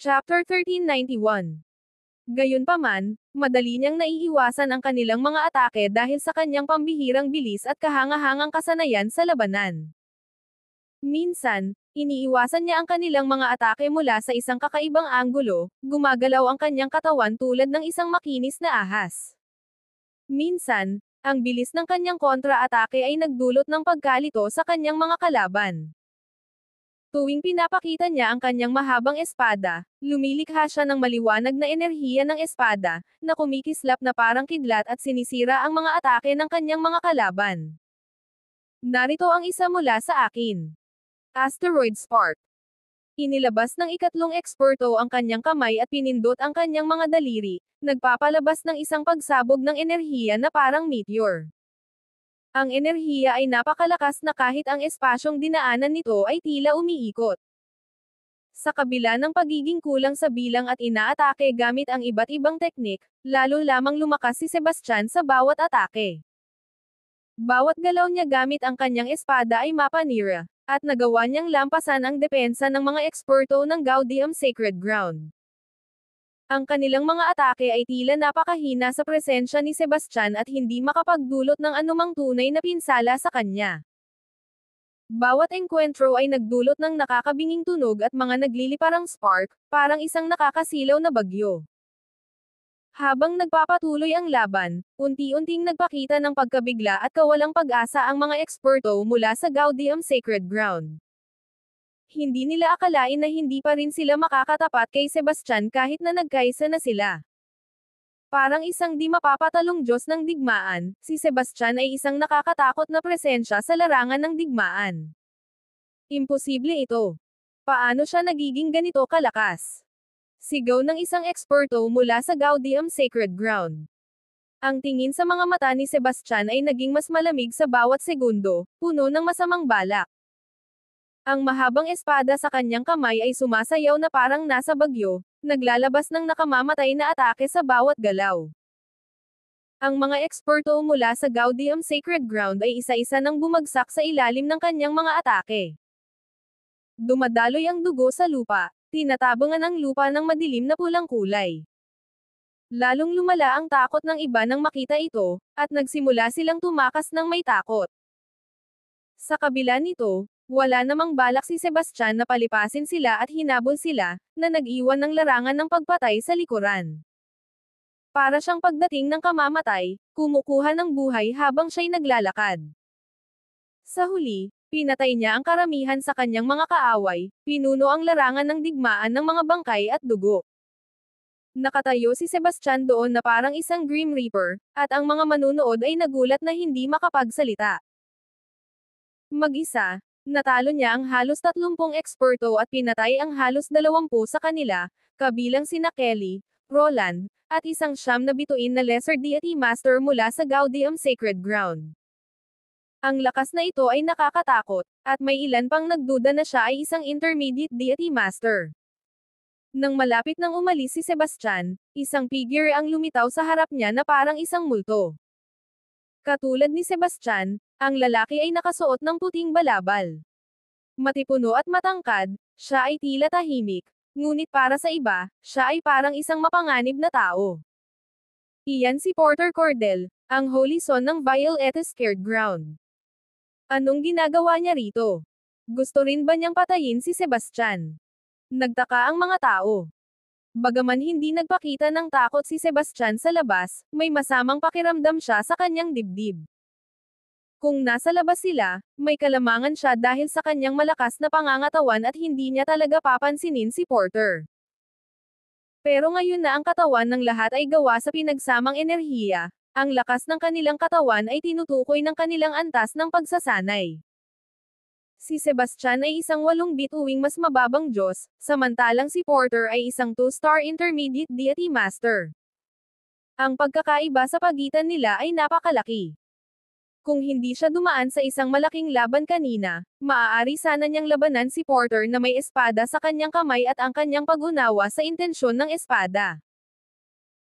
Chapter 1391. Gayunpaman, madali niyang naiiwasan ang kanilang mga atake dahil sa kanyang pambihirang bilis at kahangahangang kasanayan sa labanan. Minsan, iniiwasan niya ang kanilang mga atake mula sa isang kakaibang anggulo, gumagalaw ang kanyang katawan tulad ng isang makinis na ahas. Minsan, ang bilis ng kanyang kontra-atake ay nagdulot ng pagkalito sa kanyang mga kalaban. Tuwing pinapakita niya ang kanyang mahabang espada, lumilikha siya ng maliwanag na enerhiya ng espada, na kumikislap na parang kidlat at sinisira ang mga atake ng kanyang mga kalaban. Narito ang isa mula sa akin. Asteroid Spark. Inilabas ng ikatlong eksperto ang kanyang kamay at pinindot ang kanyang mga daliri, nagpapalabas ng isang pagsabog ng enerhiya na parang meteor. Ang enerhiya ay napakalakas na kahit ang espasyong dinaanan nito ay tila umiikot. Sa kabila ng pagiging kulang sa bilang at inaatake gamit ang iba't ibang teknik, lalo lamang lumakas si Sebastian sa bawat atake. Bawat galaw niya gamit ang kanyang espada ay mapanira, at nagawa niyang lampasan ang depensa ng mga eksperto ng Gaudium Sacred Ground. Ang kanilang mga atake ay tila napakahina sa presensya ni Sebastian at hindi makapagdulot ng anumang tunay na pinsala sa kanya. Bawat engkwentro ay nagdulot ng nakakabinging tunog at mga nagliliparang spark, parang isang nakakasilaw na bagyo. Habang nagpapatuloy ang laban, unti-unting nagpakita ng pagkabigla at kawalang pag-asa ang mga eksperto mula sa Gaudium Sacred Ground. Hindi nila akalain na hindi pa rin sila makakatapat kay Sebastian kahit na nagkaisa na sila. Parang isang di mapapatalong Diyos ng digmaan, si Sebastian ay isang nakakatakot na presensya sa larangan ng digmaan. Imposible ito. Paano siya nagiging ganito kalakas? Sigaw ng isang eksperto mula sa Gaudium Sacred Ground. Ang tingin sa mga mata ni Sebastian ay naging mas malamig sa bawat segundo, puno ng masamang balak. Ang mahabang espada sa kanyang kamay ay sumasayaw na parang nasa bagyo, naglalabas ng nakamamatay na atake sa bawat galaw. Ang mga eksperto mula sa Gaudium Sacred Ground ay isa-isa nang bumagsak sa ilalim ng kanyang mga atake. Dumadaloy ang dugo sa lupa, tinatabangan ang lupa ng madilim na pulang kulay. Lalong lumala ang takot ng iba nang makita ito, at nagsimula silang tumakas ng may takot. Sa kabila nito, wala namang balak si Sebastian na palipasin sila at hinabol sila, na nag-iwan ng larangan ng pagpatay sa likuran. Para siyang pagdating ng kamamatay, kumukuha ng buhay habang siya'y naglalakad. Sa huli, pinatay niya ang karamihan sa kanyang mga kaaway, pinuno ang larangan ng digmaan ng mga bangkay at dugo. Nakatayo si Sebastian doon na parang isang Grim Reaper, at ang mga manunood ay nagulat na hindi makapagsalita. Mag-isa, natalo niya ang halos 30 eksperto at pinatay ang halos 20 sa kanila, kabilang sina Kelly, Roland, at isang siyam na bituin na Lesser Deity Master mula sa Gaudium Sacred Ground. Ang lakas na ito ay nakakatakot, at may ilan pang nagduda na siya ay isang Intermediate Deity Master. Nang malapit nang umalis si Sebastian, isang figure ang lumitaw sa harap niya na parang isang multo. Katulad ni Sebastian, ang lalaki ay nakasuot ng puting balabal. Matipuno at matangkad, siya ay tila tahimik, ngunit para sa iba, siya ay parang isang mapanganib na tao. Iyan si Porter Cordell, ang Holy Son ng Violet Scared Ground. Anong ginagawa niya rito? Gusto rin ba niyang patayin si Sebastian? Nagtaka ang mga tao. Bagaman hindi nagpakita ng takot si Sebastian sa labas, may masamang pakiramdam siya sa kanyang dibdib. Kung nasa labas sila, may kalamangan siya dahil sa kanyang malakas na pangangatawan at hindi niya talaga papansinin si Porter. Pero ngayon na ang katawan ng lahat ay gawa sa pinagsamang enerhiya, ang lakas ng kanilang katawan ay tinutukoy ng kanilang antas ng pagsasanay. Si Sebastian ay isang 8 bituing mas mababang Diyos, samantalang si Porter ay isang 2-star Intermediate Deity Master. Ang pagkakaiba sa pagitan nila ay napakalaki. Kung hindi siya dumaan sa isang malaking laban kanina, maaari sana niyang labanan si Porter na may espada sa kanyang kamay at ang kanyang pag-unawa sa intensyon ng espada.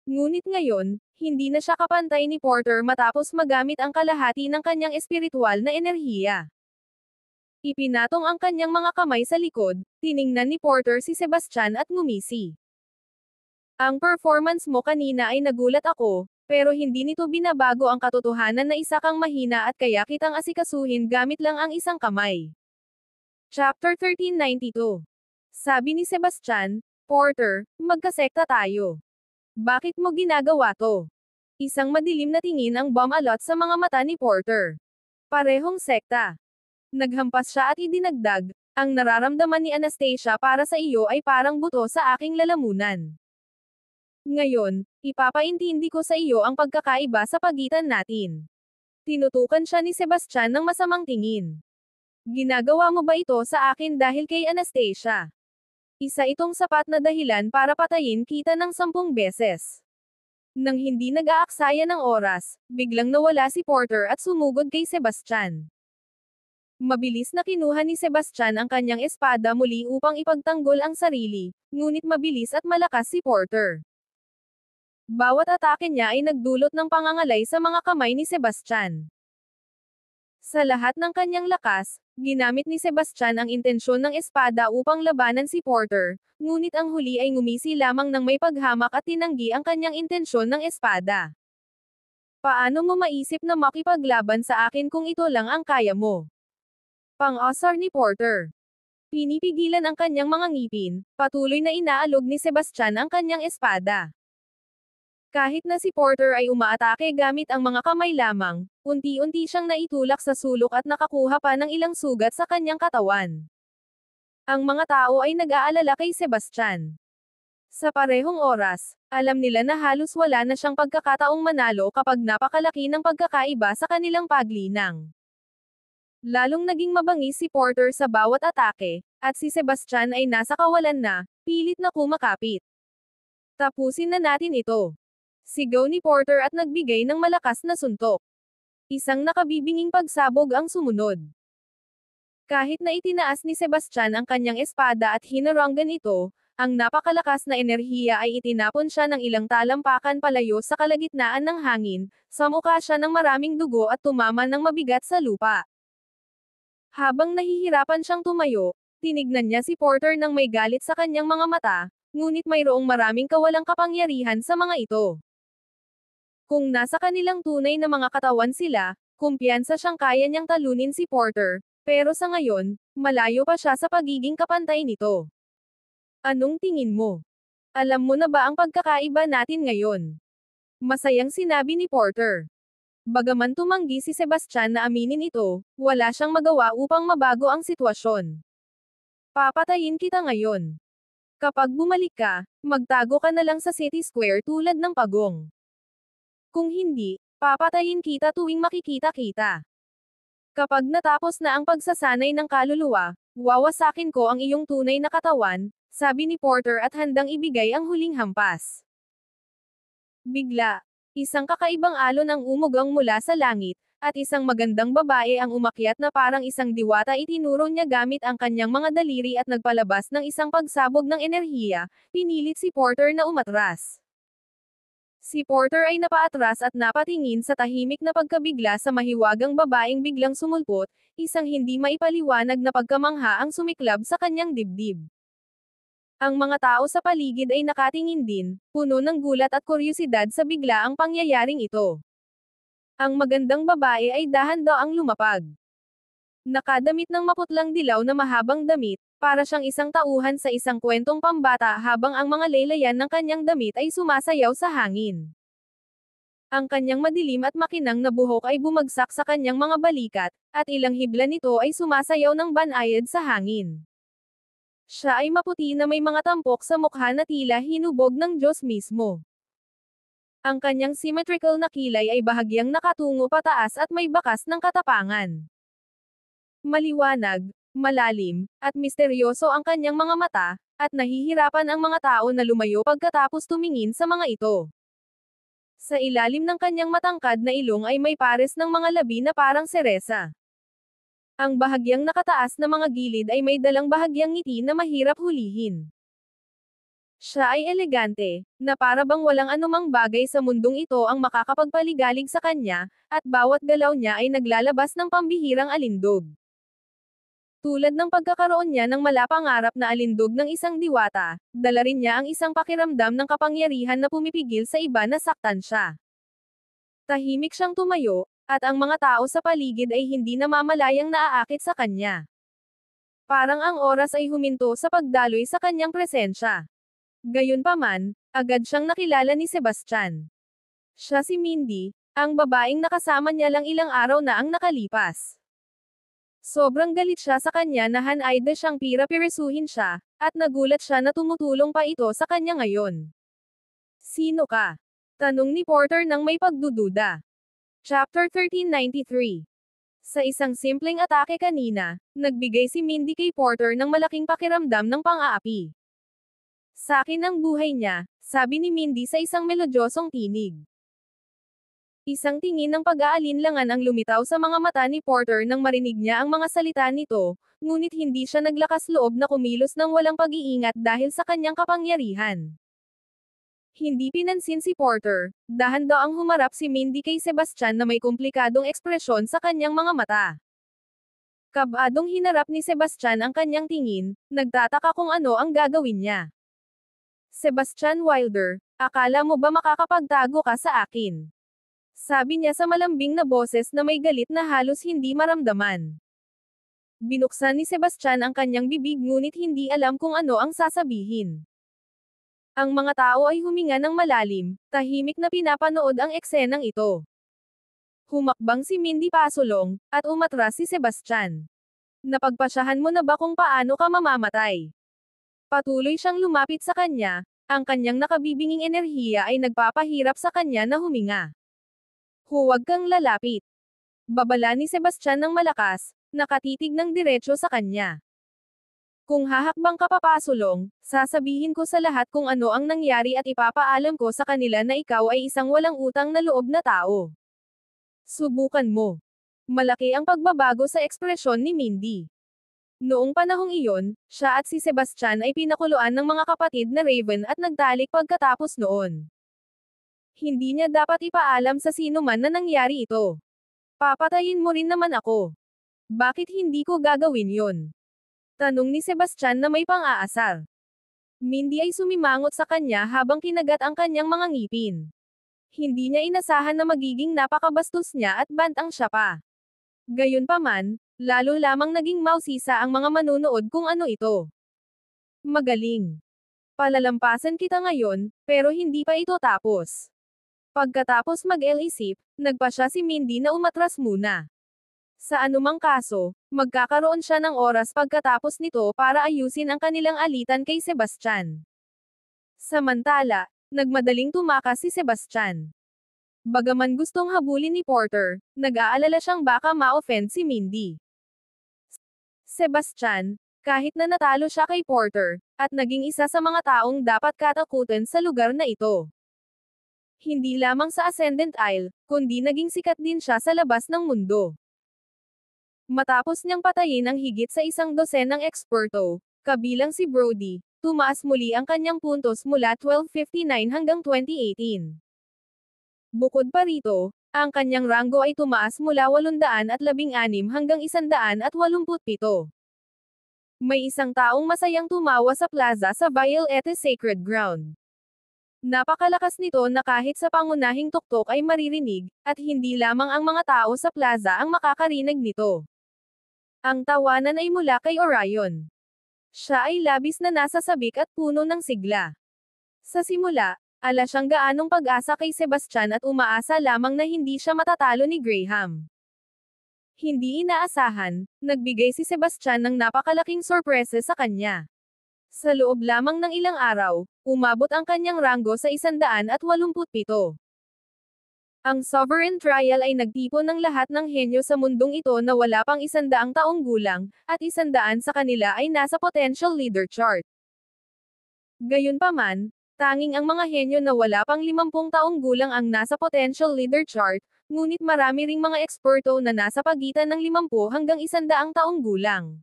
Ngunit ngayon, hindi na siya kapantay ni Porter matapos magamit ang kalahati ng kanyang espiritual na enerhiya. Ipinatong ang kanyang mga kamay sa likod, tiningnan ni Porter si Sebastian at ngumisi. Ang performance mo kanina ay nagulat ako, pero hindi nito binabago ang katotohanan na isa kang mahina at kaya kitang asikasuhin gamit lang ang isang kamay. Chapter 1392. Sabi ni Sebastian, Porter, magkasekta tayo. Bakit mo ginagawa to? Isang madilim na tingin ang bumalot sa mga mata ni Porter. Parehong sekta. Naghampas siya at idinagdag, ang nararamdaman ni Anastasia para sa iyo ay parang buto sa aking lalamunan. Ngayon, ipapaintindi ko sa iyo ang pagkakaiba sa pagitan natin. Tinutukan siya ni Sebastian ng masamang tingin. Ginagawa mo ba ito sa akin dahil kay Anastasia? Isa itong sapat na dahilan para patayin kita ng 10 beses. Nang hindi nag-aaksaya ng oras, biglang nawala si Porter at sumugod kay Sebastian. Mabilis na kinuha ni Sebastian ang kanyang espada muli upang ipagtanggol ang sarili, ngunit mabilis at malakas si Porter. Bawat atake niya ay nagdulot ng pangangalay sa mga kamay ni Sebastian. Sa lahat ng kanyang lakas, ginamit ni Sebastian ang intensyon ng espada upang labanan si Porter, ngunit ang huli ay ngumisi lamang ng may paghamak at tinanggi ang kanyang intensyon ng espada. Paano mo maisip na makipaglaban sa akin kung ito lang ang kaya mo? Pang-asar ni Porter. Pinipigilan ang kanyang mga ngipin, patuloy na inaalog ni Sebastian ang kanyang espada. Kahit na si Porter ay umaatake gamit ang mga kamay lamang, unti-unti siyang naitulak sa sulok at nakakuha pa ng ilang sugat sa kanyang katawan. Ang mga tao ay nag-aalala kay Sebastian. Sa parehong oras, alam nila na halos wala na siyang pagkakataong manalo kapag napakalaki ng pagkakaiba sa kanilang paglinang. Lalong naging mabangis si Porter sa bawat atake, at si Sebastian ay nasa kawalan na, pilit na kumakapit. Tapusin na natin ito. Sigaw ni Porter at nagbigay ng malakas na suntok. Isang nakabibinging pagsabog ang sumunod. Kahit na itinaas ni Sebastian ang kanyang espada at hinaranggan ito, ang napakalakas na enerhiya ay itinapon siya ng ilang talampakan palayo sa kalagitnaan ng hangin, sa mukha siya ng maraming dugo at tumama ng mabigat sa lupa. Habang nahihirapan siyang tumayo, tinignan niya si Porter nang may galit sa kanyang mga mata, ngunit mayroong maraming kawalang kapangyarihan sa mga ito. Kung nasa kanilang tunay na mga katawan sila, kumpiyansa siyang kaya niyang talunin si Porter, pero sa ngayon, malayo pa siya sa pagiging kapantay nito. Anong tingin mo? Alam mo na ba ang pagkakaiba natin ngayon? Masayang sinabi ni Porter. Bagaman tumanggi si Sebastian na aminin ito, wala siyang magawa upang mabago ang sitwasyon. Papatayin kita ngayon. Kapag bumalik ka, magtago ka na lang sa City Square tulad ng pagong. Kung hindi, papatayin kita tuwing makikita kita. Kapag natapos na ang pagsasanay ng kaluluwa, wawasakin ko ang iyong tunay na katawan, sabi ni Porter at handang ibigay ang huling hampas. Bigla, isang kakaibang alon ang umugang mula sa langit, at isang magandang babae ang umakyat na parang isang diwata itinuro niya gamit ang kanyang mga daliri at nagpalabas ng isang pagsabog ng enerhiya, pinilit si Porter na umatras. Si Porter ay napaatras at napatingin sa tahimik na pagkabigla sa mahiwagang babaeng biglang sumulpot, isang hindi maipaliwanag na pagkamangha ang sumiklab sa kanyang dibdib. Ang mga tao sa paligid ay nakatingin din, puno ng gulat at kuryosidad sa biglaang pangyayaring ito. Ang magandang babae ay dahan-daang lumapag. Nakadamit ng maputlang dilaw na mahabang damit, para siyang isang tauhan sa isang kwentong pambata habang ang mga laylayan ng kanyang damit ay sumasayaw sa hangin. Ang kanyang madilim at makinang na buhok ay bumagsak sa kanyang mga balikat, at ilang hibla nito ay sumasayaw ng banayad sa hangin. Siya ay maputi na may mga tampok sa mukha na tila hinubog ng Diyos mismo. Ang kanyang symmetrical na kilay ay bahagyang nakatungo pataas at may bakas ng katapangan. Maliwanag, malalim, at misteryoso ang kanyang mga mata, at nahihirapan ang mga tao na lumayo pagkatapos tumingin sa mga ito. Sa ilalim ng kanyang matangkad na ilong ay may pares ng mga labi na parang seresa. Ang bahagyang nakataas na mga gilid ay may dalang bahagyang ngiti na mahirap hulihin. Siya ay elegante, na para bang walang anumang bagay sa mundong ito ang makakapagpaligalig sa kanya, at bawat galaw niya ay naglalabas ng pambihirang alindog. Tulad ng pagkakaroon niya ng malapangarap na alindog ng isang diwata, dala rin niya ang isang pakiramdam ng kapangyarihan na pumipigil sa iba na saktan siya. Tahimik siyang tumayo, at ang mga tao sa paligid ay hindi namamalayang naaakit sa kanya. Parang ang oras ay huminto sa pagdaloy sa kanyang presensya. Gayunpaman, agad siyang nakilala ni Sebastian. Siya si Mindy, ang babaeng nakasama niya lang ilang araw na ang nakalipas. Sobrang galit siya sa kanya na hanayda siyang pirapirisuhin siya, at nagulat siya na tumutulong pa ito sa kanya ngayon. Sino ka? Tanong ni Porter nang may pagdududa. Chapter 1393. Sa isang simpleng atake kanina, nagbigay si Mindy kay Porter ng malaking pakiramdam ng pang-aapi. Sa akin ang buhay niya, sabi ni Mindy sa isang melodyosong tinig. Isang tingin ng pag-aalinlangan ang lumitaw sa mga mata ni Porter nang marinig niya ang mga salita nito, ngunit hindi siya naglakas loob na kumilos ng walang pag-iingat dahil sa kanyang kapangyarihan. Hindi pinansin si Porter, dahan-daang humarap si Mindy kay Sebastian na may komplikadong ekspresyon sa kanyang mga mata. Kabadong hinarap ni Sebastian ang kanyang tingin, nagtataka kung ano ang gagawin niya. Sebastian Wilder, akala mo ba makakapagtago ka sa akin? Sabi niya sa malambing na boses na may galit na halos hindi maramdaman. Binuksan ni Sebastian ang kanyang bibig ngunit hindi alam kung ano ang sasabihin. Ang mga tao ay huminga ng malalim, tahimik na pinapanood ang eksenang ito. Humakbang si Mindy pasulong, at umatras si Sebastian. Napagpasyahan mo na ba kung paano ka mamamatay? Patuloy siyang lumapit sa kanya, ang kanyang nakabibinging enerhiya ay nagpapahirap sa kanya na huminga. Huwag kang lalapit. Babala ni Sebastian ng malakas, nakatitig ng diretso sa kanya. Kung hahakbang ka papasulong, sasabihin ko sa lahat kung ano ang nangyari at ipapaalam ko sa kanila na ikaw ay isang walang utang na loob na tao. Subukan mo. Malaki ang pagbabago sa ekspresyon ni Mindy. Noong panahong iyon, siya at si Sebastian ay pinakuluan ng mga kapatid na Raven at nagtalik pagkatapos noon. Hindi niya dapat ipaalam sa sino man na nangyari ito. Papatayin mo rin naman ako. Bakit hindi ko gagawin yon? Tanong ni Sebastian na may pang-aasar. Mindy ay sumimangot sa kanya habang kinagat ang kanyang mga ngipin. Hindi niya inasahan na magiging napakabastos niya at bantang siya pa. Gayunpaman, lalo lamang naging mausisa ang mga manunood kung ano ito. Magaling. Palalampasan kita ngayon, pero hindi pa ito tapos. Pagkatapos mag-isip, nagpasya si Mindy na umatras muna. Sa anumang kaso, magkakaroon siya ng oras pagkatapos nito para ayusin ang kanilang alitan kay Sebastian. Samantala, nagmadaling tumakas si Sebastian. Bagaman gustong habulin ni Porter, nag-aalala siyang baka ma-offend si Mindy. Sebastian, kahit na natalo siya kay Porter, at naging isa sa mga taong dapat katakutan sa lugar na ito. Hindi lamang sa Ascendant Isle, kundi naging sikat din siya sa labas ng mundo. Matapos niyang patayin ang higit sa 100 eksperto, kabilang si Brody, tumaas muli ang kanyang puntos mula 1259 hanggang 2018. Bukod pa rito, ang kanyang ranggo ay tumaas mula 816 hanggang 187. May isang taong masayang tumawa sa plaza sa Violette Sacred Ground. Napakalakas nito na kahit sa pangunahing tuktok ay maririnig, at hindi lamang ang mga tao sa plaza ang makakarinig nito. Ang tawanan ay mula kay Orion. Siya ay labis na nasa sabik at puno ng sigla. Sa simula, ala siyang gaanong pag-asa kay Sebastian at umaasa lamang na hindi siya matatalo ni Graham. Hindi inaasahan, nagbigay si Sebastian ng napakalaking sorpresa sa kanya. Sa loob lamang ng ilang araw, umabot ang kanyang ranggo sa 187. Ang Sovereign Trial ay nagtipon ng lahat ng henyo sa mundong ito na wala pang 100 taong gulang, at 100 sa kanila ay nasa Potential Leader Chart. Gayunpaman, tanging ang mga henyo na wala pang 50 taong gulang ang nasa Potential Leader Chart, ngunit marami ring mga eksperto na nasa pagitan ng 50 hanggang 100 taong gulang.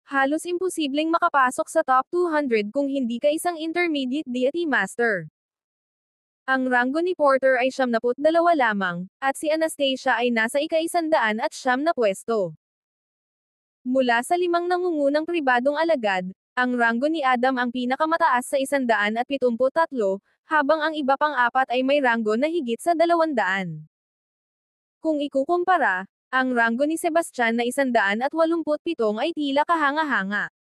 Halos imposibleng makapasok sa top 200 kung hindi ka isang Intermediate Deity Master. Ang ranggo ni Porter ay 72 lamang, at si Anastasia ay nasa ika-100 at 9 na pwesto. Mula sa 5 nangungunang pribadong alagad, ang ranggo ni Adam ang pinakamataas sa 173, habang ang iba pang 4 ay may ranggo na higit sa 200. Kung ikukumpara, ang ranggo ni Sebastian na 187 ay tila kahanga-hanga.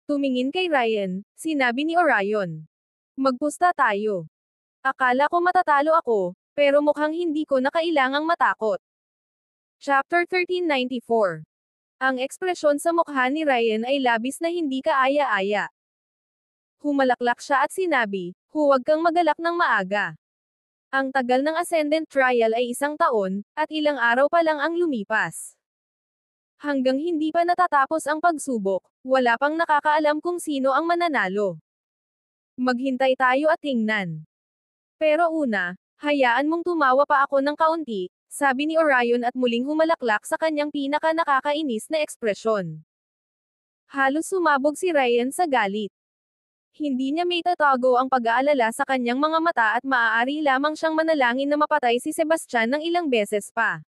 Tumingin kay Ryan, sinabi ni Orion. Magpusta tayo. Akala ko matatalo ako, pero mukhang hindi ko na kailangang matakot. Chapter 1394. Ang ekspresyon sa mukha ni Ryan ay labis na hindi kaaya-aya. Humalaklak siya at sinabi, huwag kang magalak ng maaga. Ang tagal ng Ascendant Trial ay 1 taon, at ilang araw pa lang ang lumipas. Hanggang hindi pa natatapos ang pagsubok, wala pang nakakaalam kung sino ang mananalo. Maghintay tayo at tingnan. Pero una, hayaan mong tumawa pa ako ng kaunti, sabi ni Orion at muling humalaklak sa kanyang pinaka-nakakainis na ekspresyon. Halos sumabog si Ryan sa galit. Hindi niya may tatago ang pag-aalala sa kanyang mga mata at maaari lamang siyang manalangin na mapatay si Sebastian ng ilang beses pa.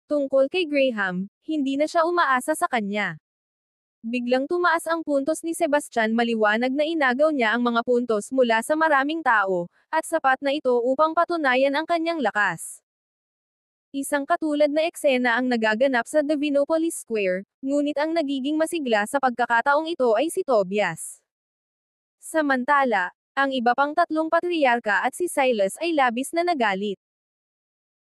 Tungkol kay Graham, hindi na siya umaasa sa kanya. Biglang tumaas ang puntos ni Sebastian, maliwanag na inagaw niya ang mga puntos mula sa maraming tao, at sapat na ito upang patunayan ang kanyang lakas. Isang katulad na eksena ang nagaganap sa Divinopolis Square, ngunit ang nagiging masigla sa pagkakataong ito ay si Tobias. Samantala, ang iba pang 3 patriarka at si Silas ay labis na nagalit.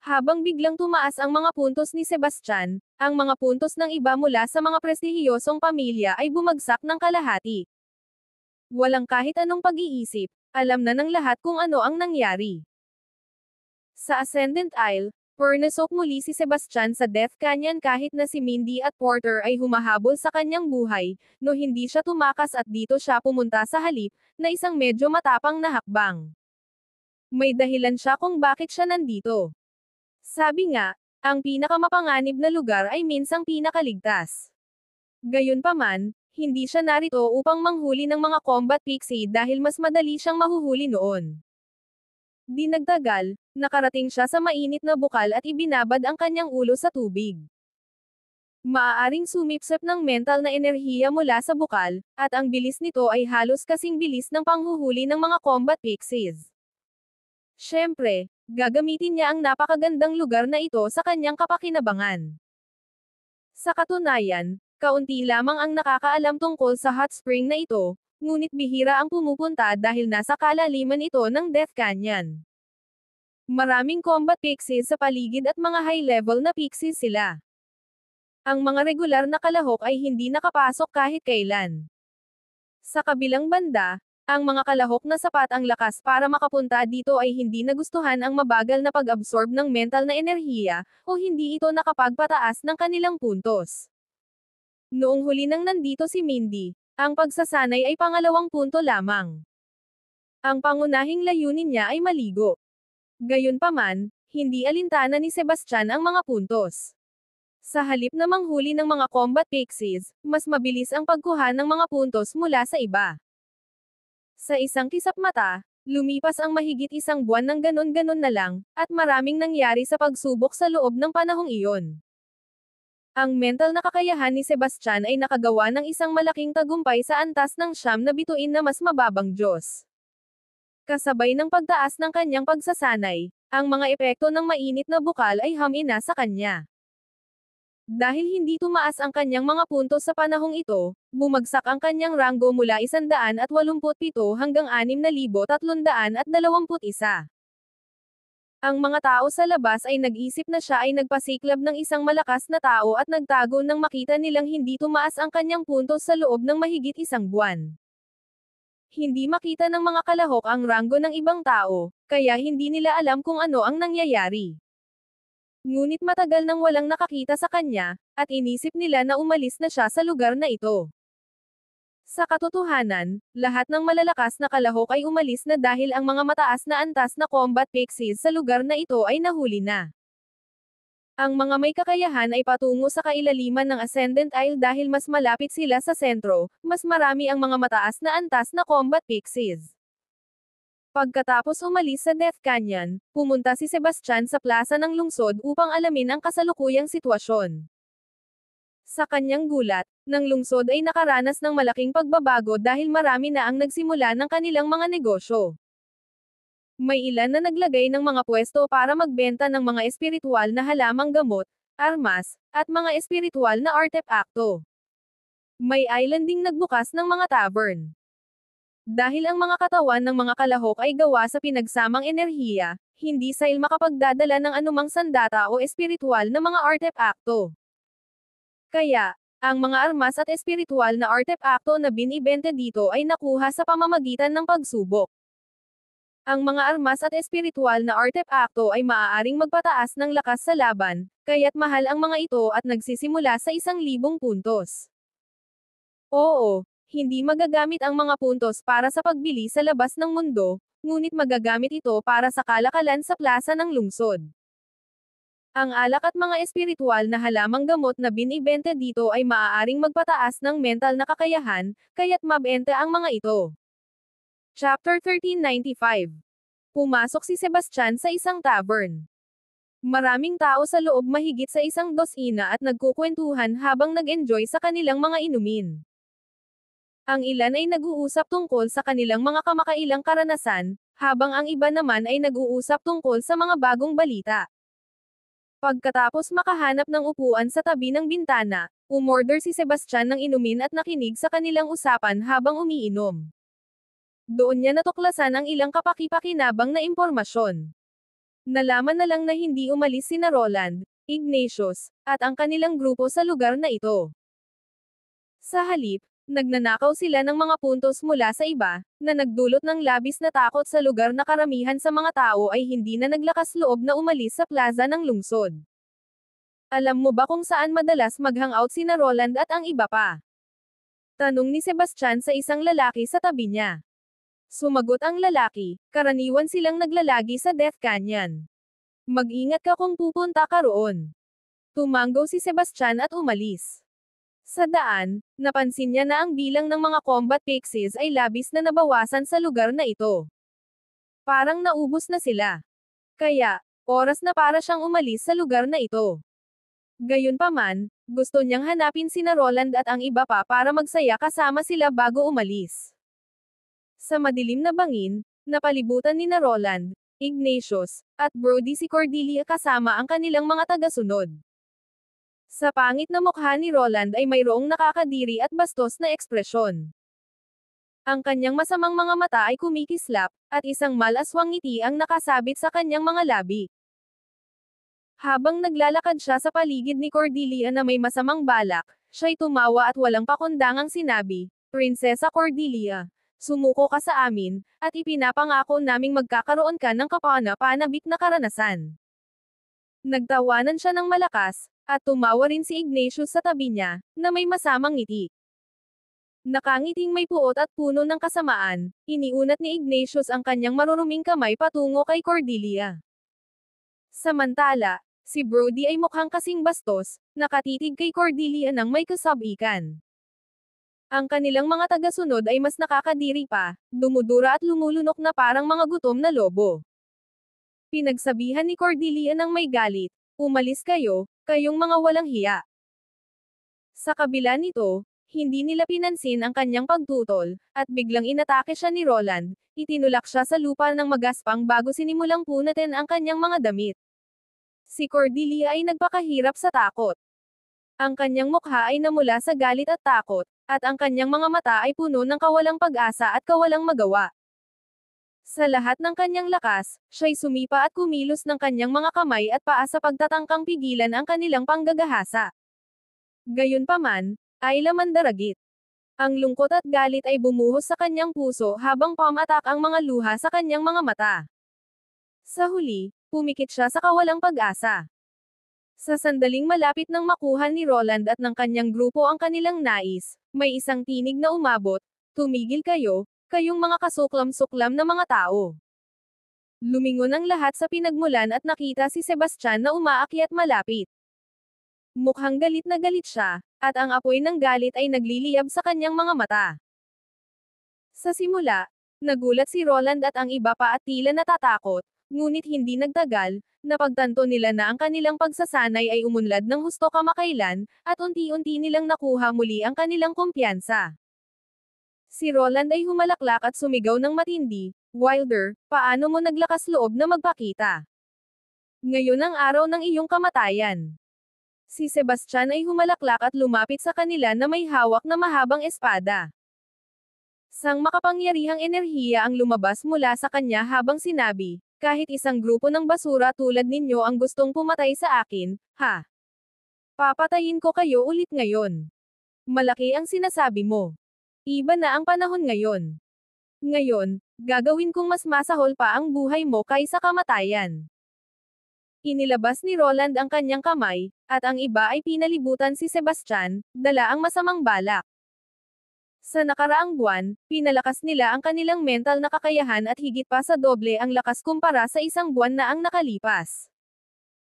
Habang biglang tumaas ang mga puntos ni Sebastian, ang mga puntos ng iba mula sa mga prestihiyosong pamilya ay bumagsak ng kalahati. Walang kahit anong pag-iisip, alam na ng lahat kung ano ang nangyari. Sa Ascendant Isle, purnasok muli si Sebastian sa Death Canyon kahit na si Mindy at Porter ay humahabol sa kanyang buhay, no hindi siya tumakas at dito siya pumunta sa halip, na isang medyo matapang na hakbang. May dahilan siya kung bakit siya nandito. Sabi nga, ang pinakamapanganib na lugar ay minsang pinakaligtas. Gayunpaman, hindi siya narito upang manghuli ng mga combat pixie dahil mas madali siyang mahuhuli noon. Di nagtagal, nakarating siya sa mainit na bukal at ibinabad ang kanyang ulo sa tubig. Maaaring sumipsip ng mental na enerhiya mula sa bukal, at ang bilis nito ay halos kasing bilis ng panghuhuli ng mga combat pixies. Siyempre, gagamitin niya ang napakagandang lugar na ito sa kanyang kapakinabangan. Sa katunayan, kaunti lamang ang nakakaalam tungkol sa hot spring na ito, ngunit bihira ang pumupunta dahil nasa kalaliman ito ng Death Canyon. Maraming combat pixies sa paligid at mga high-level na pixies sila. Ang mga regular na kalahok ay hindi nakapasok kahit kailan. Sa kabilang banda, ang mga kalahok na sapat ang lakas para makapunta dito ay hindi nagustuhan ang mabagal na pag-absorb ng mental na enerhiya, o hindi ito nakapagpataas ng kanilang puntos. Noong huli nang nandito si Mindy, ang pagsasanay ay 2 punto lamang. Ang pangunahing layunin niya ay maligo. Gayunpaman, hindi alintana ni Sebastian ang mga puntos. Sa halip na manghuli ng mga combat pixies, mas mabilis ang pagkuha ng mga puntos mula sa iba. Sa isang kisap mata, lumipas ang mahigit 1 buwan ng ganon-ganon na lang, at maraming nangyari sa pagsubok sa loob ng panahong iyon. Ang mental na kakayahan ni Sebastian ay nakagawa ng isang malaking tagumpay sa antas ng siyam na bituin na mas mababang Diyos. Kasabay ng pagtaas ng kanyang pagsasanay, ang mga epekto ng mainit na bukal ay hamina sa kanya. Dahil hindi tumaas ang kanyang mga puntos sa panahong ito, bumagsak ang kanyang ranggo mula 187 hanggang 6,321. Ang mga tao sa labas ay nag-isip na siya ay nagpasiklab ng isang malakas na tao at nagtago nang makita nilang hindi tumaas ang kanyang puntos sa loob ng mahigit 1 buwan. Hindi makita ng mga kalahok ang ranggo ng ibang tao, kaya hindi nila alam kung ano ang nangyayari. Ngunit matagal nang walang nakakita sa kanya, at inisip nila na umalis na siya sa lugar na ito. Sa katotohanan, lahat ng malalakas na kalahok ay umalis na dahil ang mga mataas na antas na combat pixies sa lugar na ito ay nahuli na. Ang mga may kakayahan ay patungo sa kailaliman ng Ascendant Isle dahil mas malapit sila sa sentro, mas marami ang mga mataas na antas na combat pixies. Pagkatapos umalis sa Death Canyon, pumunta si Sebastian sa plaza ng lungsod upang alamin ang kasalukuyang sitwasyon. Sa kanyang gulat, ng lungsod ay nakaranas ng malaking pagbabago dahil marami na ang nagsimula ng kanilang mga negosyo. May ilan na naglagay ng mga pwesto para magbenta ng mga espiritual na halamang gamot, armas, at mga espiritual na artepakto. May island ding nagbukas ng mga tavern. Dahil ang mga katawan ng mga kalahok ay gawa sa pinagsamang enerhiya, hindi sila makapagdadala ng anumang sandata o espiritual na mga artepakto. Kaya, ang mga armas at espiritual na artepakto na binibenta dito ay nakuha sa pamamagitan ng pagsubok. Ang mga armas at espiritual na artepakto ay maaaring magpataas ng lakas sa laban, kaya't mahal ang mga ito at nagsisimula sa 1,000 puntos. Oo, hindi magagamit ang mga puntos para sa pagbili sa labas ng mundo, ngunit magagamit ito para sa kalakalan sa plaza ng lungsod. Ang alak at mga espiritual na halamang gamot na binibenta dito ay maaaring magpataas ng mental na kakayahan, kaya't mabenta ang mga ito. Chapter 1395. Pumasok si Sebastian sa isang tavern. Maraming tao sa loob, mahigit sa 100 at nagkukwentuhan habang nag-enjoy sa kanilang mga inumin. Ang ilan ay nag-uusap tungkol sa kanilang mga kamakailang karanasan, habang ang iba naman ay nag-uusap tungkol sa mga bagong balita. Pagkatapos makahanap ng upuan sa tabi ng bintana, umorder si Sebastian ng inumin at nakinig sa kanilang usapan habang umiinom. Doon niya natuklasan ang ilang kapaki-pakinabang na impormasyon. Nalaman na lang na hindi umalis sina Roland, Ignatius, at ang kanilang grupo sa lugar na ito. Sa halip, nagnanakaw sila ng mga puntos mula sa iba, na nagdulot ng labis na takot sa lugar na karamihan sa mga tao ay hindi na naglakas loob na umalis sa plaza ng lungsod. Alam mo ba kung saan madalas mag-hangout sina Roland at ang iba pa? Tanong ni Sebastian sa isang lalaki sa tabi niya. Sumagot ang lalaki, karaniwan silang naglalagi sa Death Canyon. Mag-ingat ka kung pupunta ka roon. Tumanggo si Sebastian at umalis. Sa daan, napansin niya na ang bilang ng mga combat pixies ay labis na nabawasan sa lugar na ito. Parang naubos na sila. Kaya, oras na para siyang umalis sa lugar na ito. Gayunpaman, gusto niyang hanapin sina Roland at ang iba pa para magsaya kasama sila bago umalis. Sa madilim na bangin, napalibutan ni na Roland, Ignatius, at Brody si Cordelia kasama ang kanilang mga tagasunod. Sa pangit na mukha ni Roland ay mayroong nakakadiri at bastos na ekspresyon. Ang kanyang masamang mga mata ay kumikislap, at isang malaswang ngiti ang nakasabit sa kanyang mga labi. Habang naglalakad siya sa paligid ni Cordelia na may masamang balak, siya'y tumawa at walang pakundangang sinabi, "Prinsesa Cordelia, sumuko ka sa amin, at ipinapangako naming magkakaroon ka ng kapana-panabik na karanasan." Nagtawanan siya ng malakas, at tumawa rin si Ignatius sa tabi niya, na may masamang ngiti. Nakangiting may puot at puno ng kasamaan, iniunat ni Ignatius ang kanyang maruruming kamay patungo kay Cordelia. Samantala, si Brody ay mukhang kasing bastos, nakatitig kay Cordelia nang may kasabikan. Ang kanilang mga tagasunod ay mas nakakadiri pa, dumudura at lumulunok na parang mga gutom na lobo. Pinagsabihan ni Cordelia ng may galit, "Umalis kayo, kayong mga walang hiya." Sa kabila nito, hindi nila pinansin ang kanyang pagtutol, at biglang inatake siya ni Roland, itinulak siya sa lupa ng magaspang bago sinimulang punatin ang kanyang mga damit. Si Cordelia ay nagpakahirap sa takot. Ang kanyang mukha ay namula sa galit at takot, at ang kanyang mga mata ay puno ng kawalang pag-asa at kawalang magawa. Sa lahat ng kanyang lakas, siya'y sumipa at kumilos ng kanyang mga kamay at paa sa pagtatangkang pigilan ang kanilang panggagahasa. Gayunpaman, ay lamandaragit. Ang lungkot at galit ay bumuhos sa kanyang puso habang pamatak ang mga luha sa kanyang mga mata. Sa huli, pumikit siya sa kawalang pag-asa. Sa sandaling malapit nang makuha ni Roland at ng kanyang grupo ang kanilang nais, may isang tinig na umabot, "Tumigil kayo, kayong mga kasuklam-suklam na mga tao." Lumingon ang lahat sa pinagmulan at nakita si Sebastian na umaakyat malapit. Mukhang galit na galit siya, at ang apoy ng galit ay nagliliyab sa kanyang mga mata. Sa simula, nagulat si Roland at ang iba pa at tila natatakot, ngunit hindi nagtagal, napagtanto nila na ang kanilang pagsasanay ay umunlad ng husto kamakailan, at unti-unti nilang nakuha muli ang kanilang kumpiyansa. Si Roland ay humalaklak at sumigaw ng matindi, "Wilder, paano mo naglakas loob na magpakita? Ngayon ang araw ng iyong kamatayan." Si Sebastian ay humalaklak at lumapit sa kanila na may hawak na mahabang espada. Sang makapangyarihang enerhiya ang lumabas mula sa kanya habang sinabi, "Kahit isang grupo ng basura tulad ninyo ang gustong pumatay sa akin, ha? Papatayin ko kayo ulit ngayon. Malaki ang sinasabi mo. Iba na ang panahon ngayon. Ngayon, gagawin kong mas masahol pa ang buhay mo kaysa kamatayan." Inilabas ni Roland ang kanyang kamay, at ang iba ay pinalibutan si Sebastian, dala ang masamang balak. Sa nakaraang buwan, pinalakas nila ang kanilang mental na kakayahan at higit pa sa doble ang lakas kumpara sa isang buwan na ang nakalipas.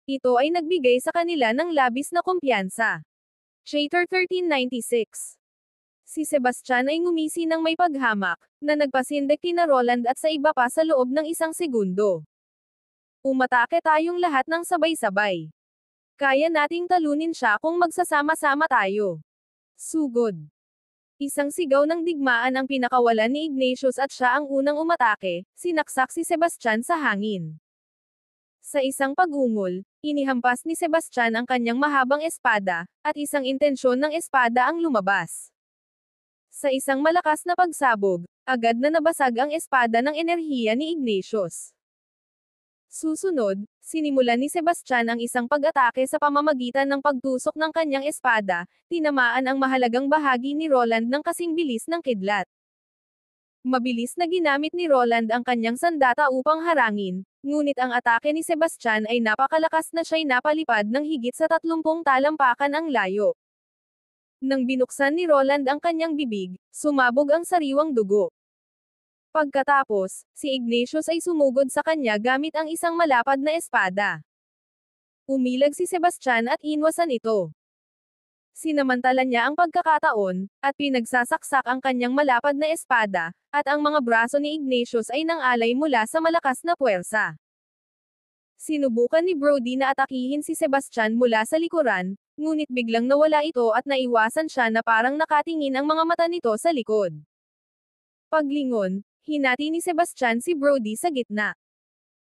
Ito ay nagbigay sa kanila ng labis na kumpiyansa. Chapter 1396. Si Sebastian ay ngumisi ng may paghamak, na nagpasindak kina Roland at sa iba pa sa loob ng isang segundo. Umatake tayong lahat ng sabay-sabay. Kaya nating talunin siya kung magsasama-sama tayo. Sugod. Isang sigaw ng digmaan ang pinakawalan ni Ignatius at siya ang unang umatake, sinaksak si Sebastian sa hangin. Sa isang pagungol, inihampas ni Sebastian ang kanyang mahabang espada, at isang intensyon ng espada ang lumabas. Sa isang malakas na pagsabog, agad na nabasag ang espada ng enerhiya ni Ignatius. Susunod, sinimulan ni Sebastian ang isang pag-atake sa pamamagitan ng pagtusok ng kanyang espada, tinamaan ang mahalagang bahagi ni Roland ng kasing bilis ng kidlat. Mabilis na ginamit ni Roland ang kanyang sandata upang harangin, ngunit ang atake ni Sebastian ay napakalakas na siya'y napalipad ng higit sa 30 talampakan ang layo. Nang binuksan ni Roland ang kanyang bibig, sumabog ang sariwang dugo. Pagkatapos, si Ignatius ay sumugod sa kanya gamit ang isang malapad na espada. Umilag si Sebastian at inwasan ito. Sinamantala niya ang pagkakataon, at pinagsasaksak ang kanyang malapad na espada, at ang mga braso ni Ignatius ay nangalay mula sa malakas na puwersa. Sinubukan ni Brody na atakihin si Sebastian mula sa likuran, ngunit biglang nawala ito at naiwasan siya na parang nakatingin ang mga mata nito sa likod. Paglingon, hinati ni Sebastian si Brody sa gitna.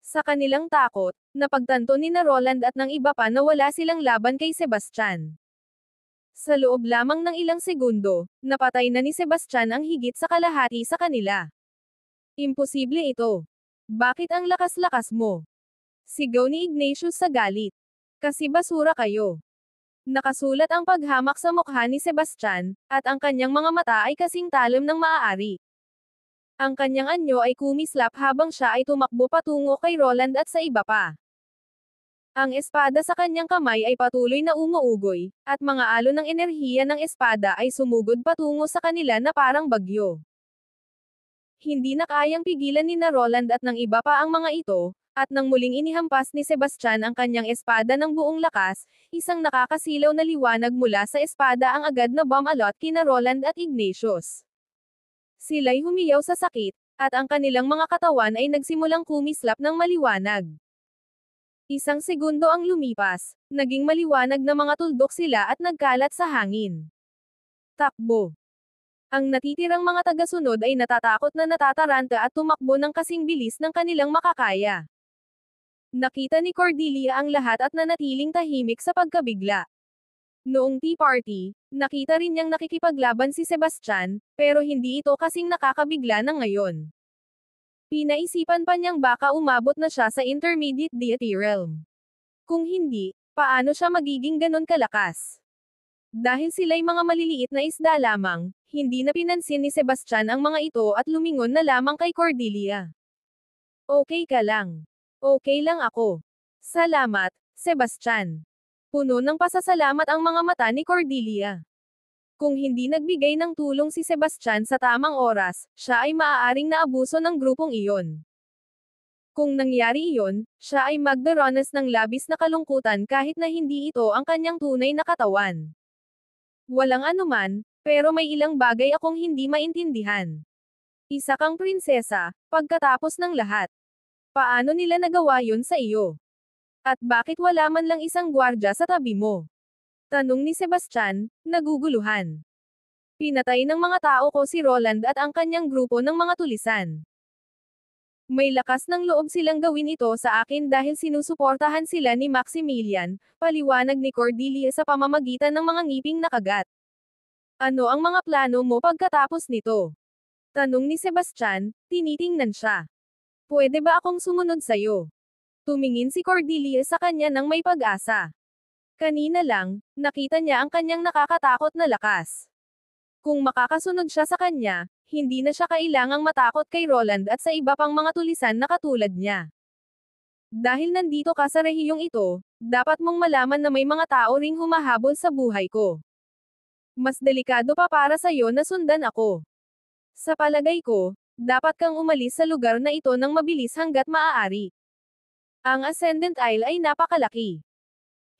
Sa kanilang takot, napagtanto ni na Roland at ng iba pa na wala silang laban kay Sebastian. Sa loob lamang ng ilang segundo, napatay na ni Sebastian ang higit sa kalahati sa kanila. Imposible ito. Bakit ang lakas-lakas mo? Sigaw ni Ignatius sa galit. Kasi basura kayo. Nakasulat ang paghamak sa mukha ni Sebastian, at ang kanyang mga mata ay kasing talim ng maaari. Ang kanyang anyo ay kumislap habang siya ay tumakbo patungo kay Roland at sa iba pa. Ang espada sa kanyang kamay ay patuloy na umuugoy, at mga alon ng enerhiya ng espada ay sumugod patungo sa kanila na parang bagyo. Hindi na kayang pigilan ni na Roland at ng iba pa ang mga ito, at nang muling inihampas ni Sebastian ang kanyang espada ng buong lakas, isang nakakasilaw na liwanag mula sa espada ang agad na bumalot kina Roland at Ignatius. Sila'y humiyaw sa sakit, at ang kanilang mga katawan ay nagsimulang kumislap ng maliwanag. Isang segundo ang lumipas, naging maliwanag na mga tuldok sila at nagkalat sa hangin. Takbo. Ang natitirang mga tagasunod ay natatakot na natataranta at tumakbo ng kasing bilis ng kanilang makakaya. Nakita ni Cordelia ang lahat at nanatiling tahimik sa pagkabigla. Noong tea party, nakita rin niyang nakikipaglaban si Sebastian, pero hindi ito kasing nakakabigla ng ngayon. Pinaisipan pa niyang baka umabot na siya sa intermediate deity realm. Kung hindi, paano siya magiging ganon kalakas? Dahil sila'y mga maliliit na isda lamang, hindi na pinansin ni Sebastian ang mga ito at lumingon na lamang kay Cordelia. Okay ka lang. Okay lang ako. Salamat, Sebastian. Puno ng pasasalamat ang mga mata ni Cordelia. Kung hindi nagbigay ng tulong si Sebastian sa tamang oras, siya ay maaaring naabuso ng grupong iyon. Kung nangyari iyon, siya ay magdaranas ng labis na kalungkutan kahit na hindi ito ang kanyang tunay na katawan. Walang anuman, pero may ilang bagay akong hindi maintindihan. Isa kang prinsesa, pagkatapos ng lahat. Paano nila nagawa yun sa iyo? At bakit wala man lang isang gwardya sa tabi mo? Tanong ni Sebastian, naguguluhan. Pinatay ng mga tao ko si Roland at ang kanyang grupo ng mga tulisan. May lakas ng loob silang gawin ito sa akin dahil sinusuportahan sila ni Maximilian, paliwanag ni Cordelia sa pamamagitan ng mga ngiping nakagat. Ano ang mga plano mo pagkatapos nito? Tanong ni Sebastian, tinitingnan siya. Pwede ba akong sumunod sa'yo? Tumingin si Cordelia sa kanya ng may pag-asa. Kanina lang, nakita niya ang kanyang nakakatakot na lakas. Kung makakasunod siya sa kanya, hindi na siya kailangang matakot kay Roland at sa iba pang mga tulisan na katulad niya. Dahil nandito ka sa rehiyong ito, dapat mong malaman na may mga tao ring humahabol sa buhay ko. Mas delikado pa para sa iyo na sundan ako. Sa palagay ko, dapat kang umalis sa lugar na ito nang mabilis hanggat maaari. Ang Ascendant Isle ay napakalaki.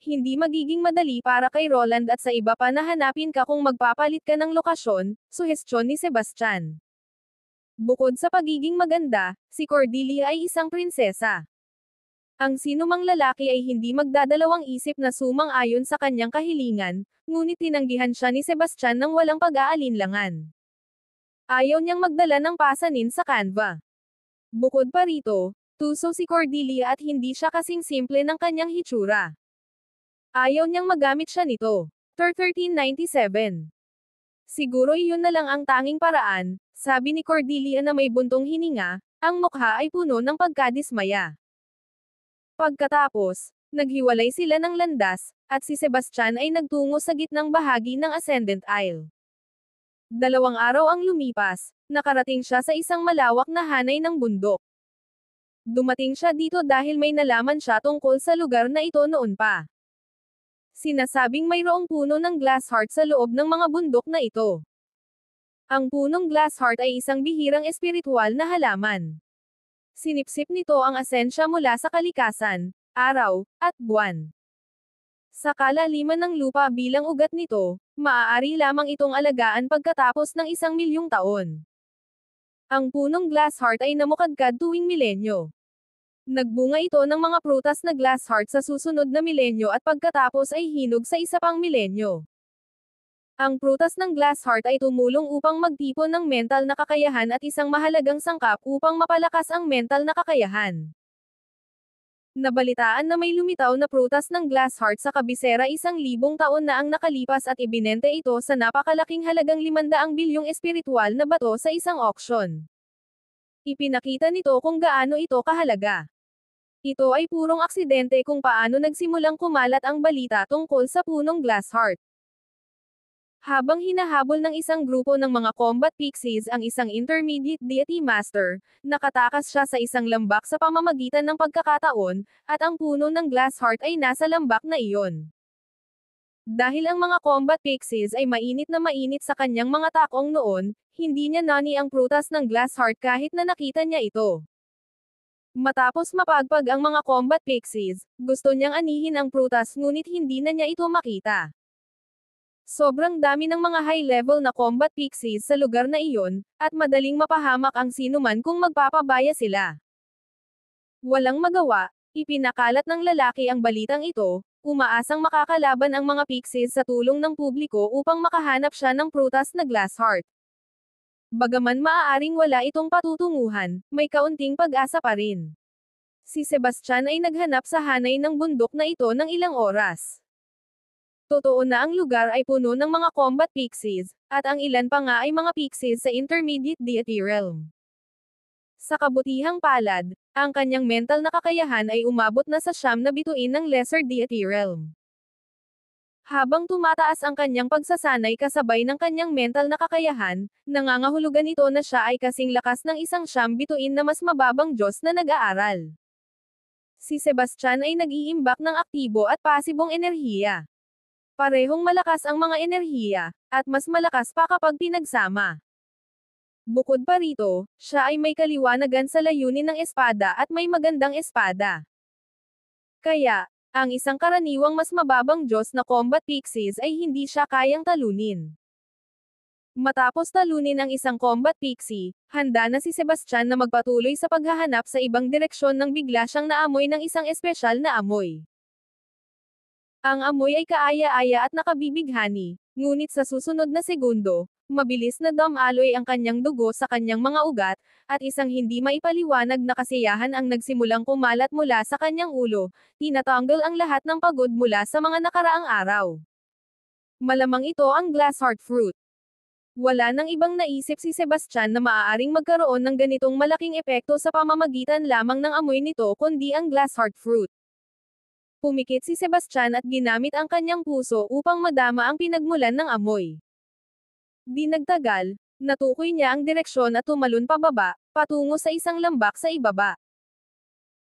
Hindi magiging madali para kay Roland at sa iba pa na hanapin ka kung magpapalit ka ng lokasyon, suhestyon ni Sebastian. Bukod sa pagiging maganda, si Cordelia ay isang prinsesa. Ang sinumang lalaki ay hindi magdadalawang isip na sumang-ayon sa kanyang kahilingan, ngunit tinanggihan siya ni Sebastian ng walang pag-aalinlangan. Ayaw niyang magdala ng pasanin sa Canva. Bukod pa rito, tuso si Cordelia at hindi siya kasing simple ng kanyang hitsura. Ayaw niyang magamit siya nito. 1397. Siguro iyon na lang ang tanging paraan, sabi ni Cordelia na may buntong hininga, ang mukha ay puno ng pagkadismaya. Pagkatapos, naghiwalay sila ng landas, at si Sebastian ay nagtungo sa gitnang bahagi ng Ascendant Isle. 2 araw ang lumipas, nakarating siya sa isang malawak na hanay ng bundok. Dumating siya dito dahil may nalaman siya tungkol sa lugar na ito noon pa. Sinasabing mayroong puno ng glassheart sa loob ng mga bundok na ito. Ang punong glassheart ay isang bihirang espiritual na halaman. Sinipsip nito ang asensya mula sa kalikasan, araw, at buwan. Sa kalaliman ng lupa bilang ugat nito, maaari lamang itong alagaan pagkatapos ng 1,000,000 taon. Ang punong glassheart ay namukadkad tuwing milenyo. Nagbunga ito ng mga prutas na glassheart sa susunod na milenyo at pagkatapos ay hinog sa isa pang milenyo. Ang prutas ng glassheart ay tumulong upang magtipon ng mental na kakayahan at isang mahalagang sangkap upang mapalakas ang mental na kakayahan. Nabalitaan na may lumitaw na prutas ng glassheart sa kabisera 1,000 taon na ang nakalipas at ibinente ito sa napakalaking halagang 500 bilyong espiritual na bato sa isang auction. Ipinakita nito kung gaano ito kahalaga. Ito ay purong aksidente kung paano nagsimulang kumalat ang balita tungkol sa punong glassheart. Habang hinahabol ng isang grupo ng mga combat pixies ang isang intermediate deity master, nakatakas siya sa isang lambak sa pamamagitan ng pagkakataon, at ang puno ng glassheart ay nasa lambak na iyon. Dahil ang mga combat pixies ay mainit na mainit sa kanyang mga takong noon, hindi niya nani ang prutas ng glassheart kahit na nakita niya ito. Matapos mapagpag ang mga combat pixies, gusto niyang anihin ang prutas ngunit hindi na niya ito makita. Sobrang dami ng mga high-level na combat pixies sa lugar na iyon, at madaling mapahamak ang sinuman kung magpapabaya sila. Walang magawa, ipinakalat ng lalaki ang balitang ito, umaasang makakalaban ang mga pixies sa tulong ng publiko upang makahanap siya ng prutas na glassheart. Bagaman maaaring wala itong patutunguhan, may kaunting pag-asa pa rin. Si Sebastian ay naghanap sa hanay ng bundok na ito ng ilang oras. Totoo na ang lugar ay puno ng mga combat pixies, at ang ilan pa nga ay mga pixies sa intermediate deity realm. Sa kabutihang palad, ang kanyang mental na kakayahan ay umabot na sa 9 na bituin ng lesser deity realm. Habang tumataas ang kanyang pagsasanay kasabay ng kanyang mental na kakayahan, nangangahulugan ito na siya ay kasing lakas ng isang 9 bituin na mas mababang Diyos na nag-aaral. Si Sebastian ay nag-iimbak ng aktibo at pasibong enerhiya. Parehong malakas ang mga enerhiya, at mas malakas pa kapag pinagsama. Bukod pa rito, siya ay may kaliwanagan sa layunin ng espada at may magandang espada. Kaya, ang isang karaniwang mas mababang Diyos na combat pixies ay hindi siya kayang talunin. Matapos talunin ang isang combat pixie, handa na si Sebastian na magpatuloy sa paghahanap sa ibang direksyon nang bigla siyang naamoy ng isang espesyal na amoy. Ang amoy ay kaaya-aya at nakabibighani, ngunit sa susunod na segundo, mabilis na dumaloy ang kanyang dugo sa kanyang mga ugat, at isang hindi maipaliwanag na kasiyahan ang nagsimulang kumalat mula sa kanyang ulo, tinatanggal ang lahat ng pagod mula sa mga nakaraang araw. Malamang ito ang glass heart fruit. Wala nang ibang naisip si Sebastian na maaaring magkaroon ng ganitong malaking epekto sa pamamagitan lamang ng amoy nito kundi ang glass heart fruit. Pumikit si Sebastian at ginamit ang kanyang puso upang madama ang pinagmulan ng amoy. Di nagtagal, natukoy niya ang direksyon at tumalon pababa, patungo sa isang lambak sa ibaba.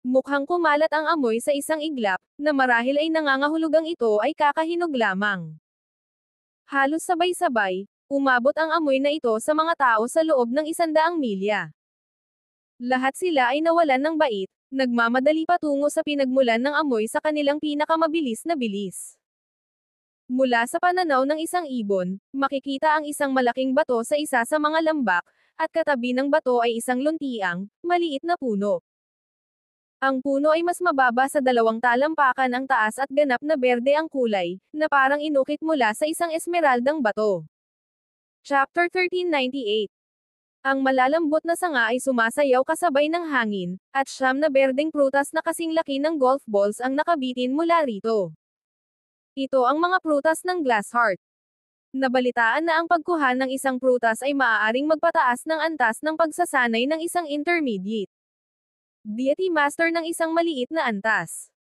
Mukhang kumalat ang amoy sa isang iglap, na marahil ay nangangahulugang ito ay kakahinog lamang. Halos sabay-sabay, umabot ang amoy na ito sa mga tao sa loob ng 100 milya. Lahat sila ay nawalan ng bait, nagmamadali patungo sa pinagmulan ng amoy sa kanilang pinakamabilis na bilis. Mula sa pananaw ng isang ibon, makikita ang isang malaking bato sa isa sa mga lambak, at katabi ng bato ay isang luntiang, maliit na puno. Ang puno ay mas mababa sa 2 talampakan ang taas at ganap na berde ang kulay, na parang inukit mula sa isang esmeraldang bato. Chapter 1398. Ang malalambot na sanga ay sumasayaw kasabay ng hangin, at 9 na berdeng prutas na kasing laki ng golf balls ang nakabitin mula rito. Ito ang mga prutas ng glass heart. Nabalitaan na ang pagkuha ng isang prutas ay maaaring magpataas ng antas ng pagsasanay ng isang intermediate deity master ng isang maliit na antas.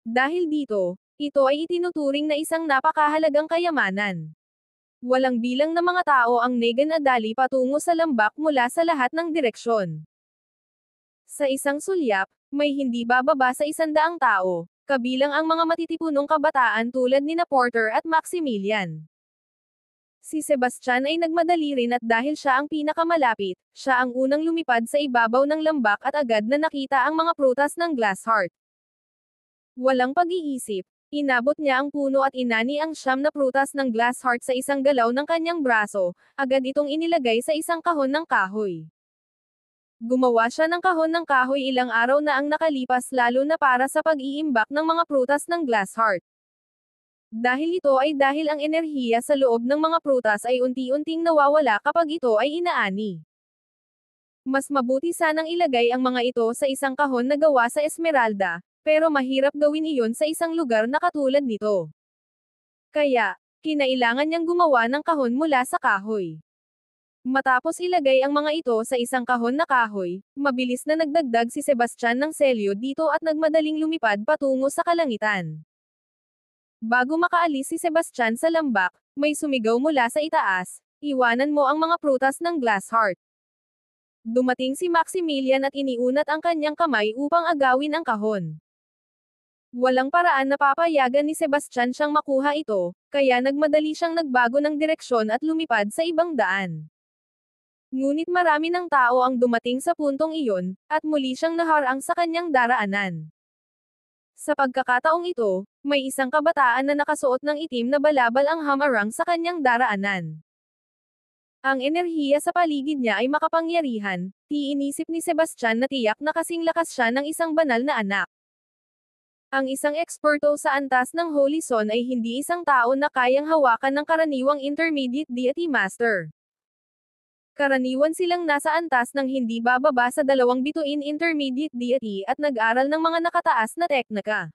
Dahil dito, ito ay itinuturing na isang napakahalagang kayamanan. Walang bilang na mga tao ang naganadali patungo sa lambak mula sa lahat ng direksyon. Sa isang sulyap, may hindi bababa sa 100 tao, kabilang ang mga matitipunong kabataan tulad ni Porter at Maximilian. Si Sebastian ay nagmadali rin at dahil siya ang pinakamalapit, siya ang unang lumipad sa ibabaw ng lambak at agad na nakita ang mga prutas ng glass heart. Walang pag-iisip, inabot niya ang puno at inani ang 9 na prutas ng glass heart sa isang galaw ng kanyang braso, agad itong inilagay sa isang kahon ng kahoy. Gumawa siya ng kahon ng kahoy ilang araw na ang nakalipas lalo na para sa pag-iimbak ng mga prutas ng glass heart. Dahil ito ay dahil ang enerhiya sa loob ng mga prutas ay unti-unting nawawala kapag ito ay inaani. Mas mabuti sanang ilagay ang mga ito sa isang kahon na gawa sa esmeralda, pero mahirap gawin iyon sa isang lugar na katulad nito. Kaya, kinailangan niyang gumawa ng kahon mula sa kahoy. Matapos ilagay ang mga ito sa isang kahon na kahoy, mabilis na nagdagdag si Sebastian ng selyo dito at nagmadaling lumipad patungo sa kalangitan. Bago makaalis si Sebastian sa lambak, may sumigaw mula sa itaas, "Iwanan mo ang mga prutas ng glass heart." Dumating si Maximilian at iniunat ang kanyang kamay upang agawin ang kahon. Walang paraan na papayagan ni Sebastian siyang makuha ito, kaya nagmadali siyang nagbago ng direksyon at lumipad sa ibang daan. Ngunit marami ng tao ang dumating sa puntong iyon, at muli siyang naharang sa kanyang daraanan. Sa pagkakataong ito, may isang kabataan na nakasuot ng itim na balabal ang hamarang sa kanyang daraanan. Ang enerhiya sa paligid niya ay makapangyarihan, iinisip ni Sebastian na tiyak na kasing lakas siya ng isang banal na anak. Ang isang eksperto sa antas ng Holy Son ay hindi isang tao na kayang hawakan ng karaniwang intermediate deity master. Karaniwan silang nasa antas ng hindi bababa sa 2 bituin intermediate deity at nag-aral ng mga nakataas na teknika.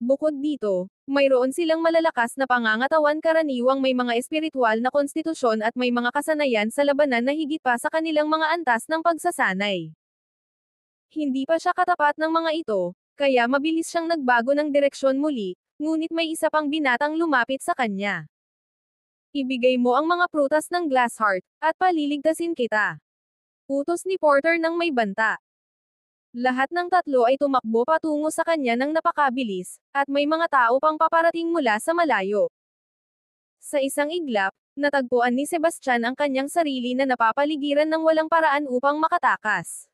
Bukod dito, mayroon silang malalakas na pangangatawan karaniwang may mga espiritual na konstitusyon at may mga kasanayan sa labanan na higit pa sa kanilang mga antas ng pagsasanay. Hindi pa siya katapat ng mga ito, kaya mabilis siyang nagbago ng direksyon muli, ngunit may isa pang binatang lumapit sa kanya. "Ibigay mo ang mga prutas ng glass heart, at paliligtasin kita." Utos ni Porter ng may banta. Lahat ng tatlo ay tumakbo patungo sa kanya ng napakabilis, at may mga tao pang paparating mula sa malayo. Sa isang iglap, natagpuan ni Sebastian ang kanyang sarili na napapaligiran ng walang paraan upang makatakas.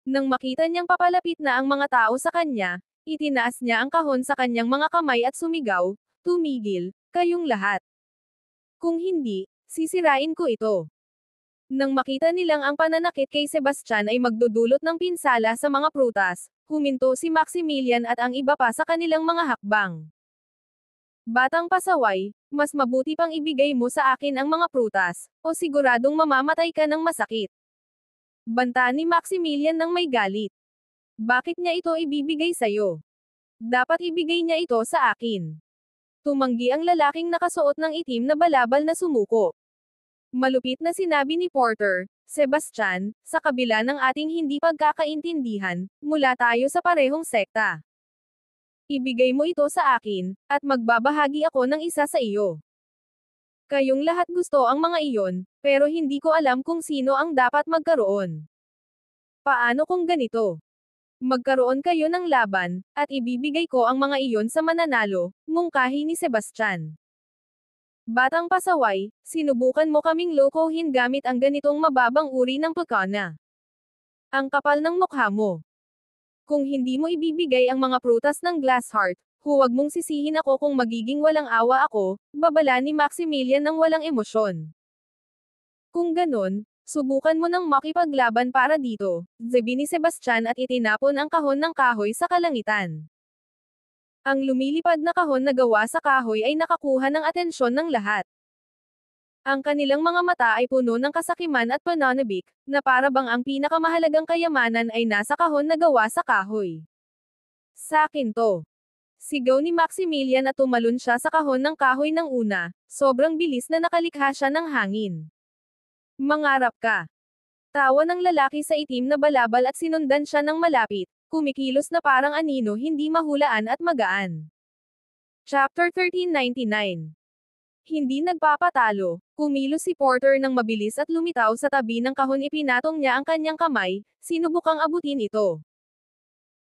Nang makita niyang papalapit na ang mga tao sa kanya, itinaas niya ang kahon sa kanyang mga kamay at sumigaw, "Tumigil, kayong lahat." Kung hindi, Sisirain ko ito. Nang makita nilang ang pananakit kay Sebastian ay magdudulot ng pinsala sa mga prutas, huminto si Maximilian at ang iba pa sa kanilang mga hakbang. Batang pasaway, mas mabuti pang ibigay mo sa akin ang mga prutas, o siguradong mamamatay ka ng masakit. Banta ni Maximilian ng may galit. Bakit niya ito ibibigay sa'yo? Dapat ibigay niya ito sa akin. Tumanggi ang lalaking nakasuot ng itim na balabal na sumuko. Malupit na sinabi ni Porter, Sebastian, sa kabila ng ating hindi pagkakaintindihan, mula tayo sa parehong sekta. Ibigay mo ito sa akin, at magbabahagi ako ng isa sa iyo. Kayong lahat gusto ang mga iyon, pero hindi ko alam kung sino ang dapat magkaroon. Paano kung ganito? Magkaroon kayo ng laban, at ibibigay ko ang mga iyon sa mananalo, mungkahi ni Sebastian. Batang pasaway, sinubukan mo kaming lokohin gamit ang ganitong mababang uri ng pagkana. Ang kapal ng mukha mo. Kung hindi mo ibibigay ang mga prutas ng glass heart, huwag mong sisihin ako kung magiging walang awa ako, babala ni Maximilian ng walang emosyon. Kung ganon, subukan mo nang makipaglaban para dito, sabi ni Sebastian at itinapon ang kahon ng kahoy sa kalangitan. Ang lumilipad na kahon na gawa sa kahoy ay nakakuha ng atensyon ng lahat. Ang kanilang mga mata ay puno ng kasakiman at pananabik, na para bang ang pinakamahalagang kayamanan ay nasa kahon na gawa sa kahoy. Sa akin to. Sigaw ni Maximilian at tumalon siya sa kahon ng kahoy ng una, sobrang bilis na nakalikha siya ng hangin. Mangarap ka. Tawa ng lalaki sa itim na balabal at sinundan siya ng malapit, kumikilos na parang anino hindi mahulaan at magaan. Chapter 1399. Hindi nagpapatalo, kumilos si Porter ng mabilis at lumitaw sa tabi ng kahon, ipinatong niya ang kanyang kamay, sinubukang abutin ito.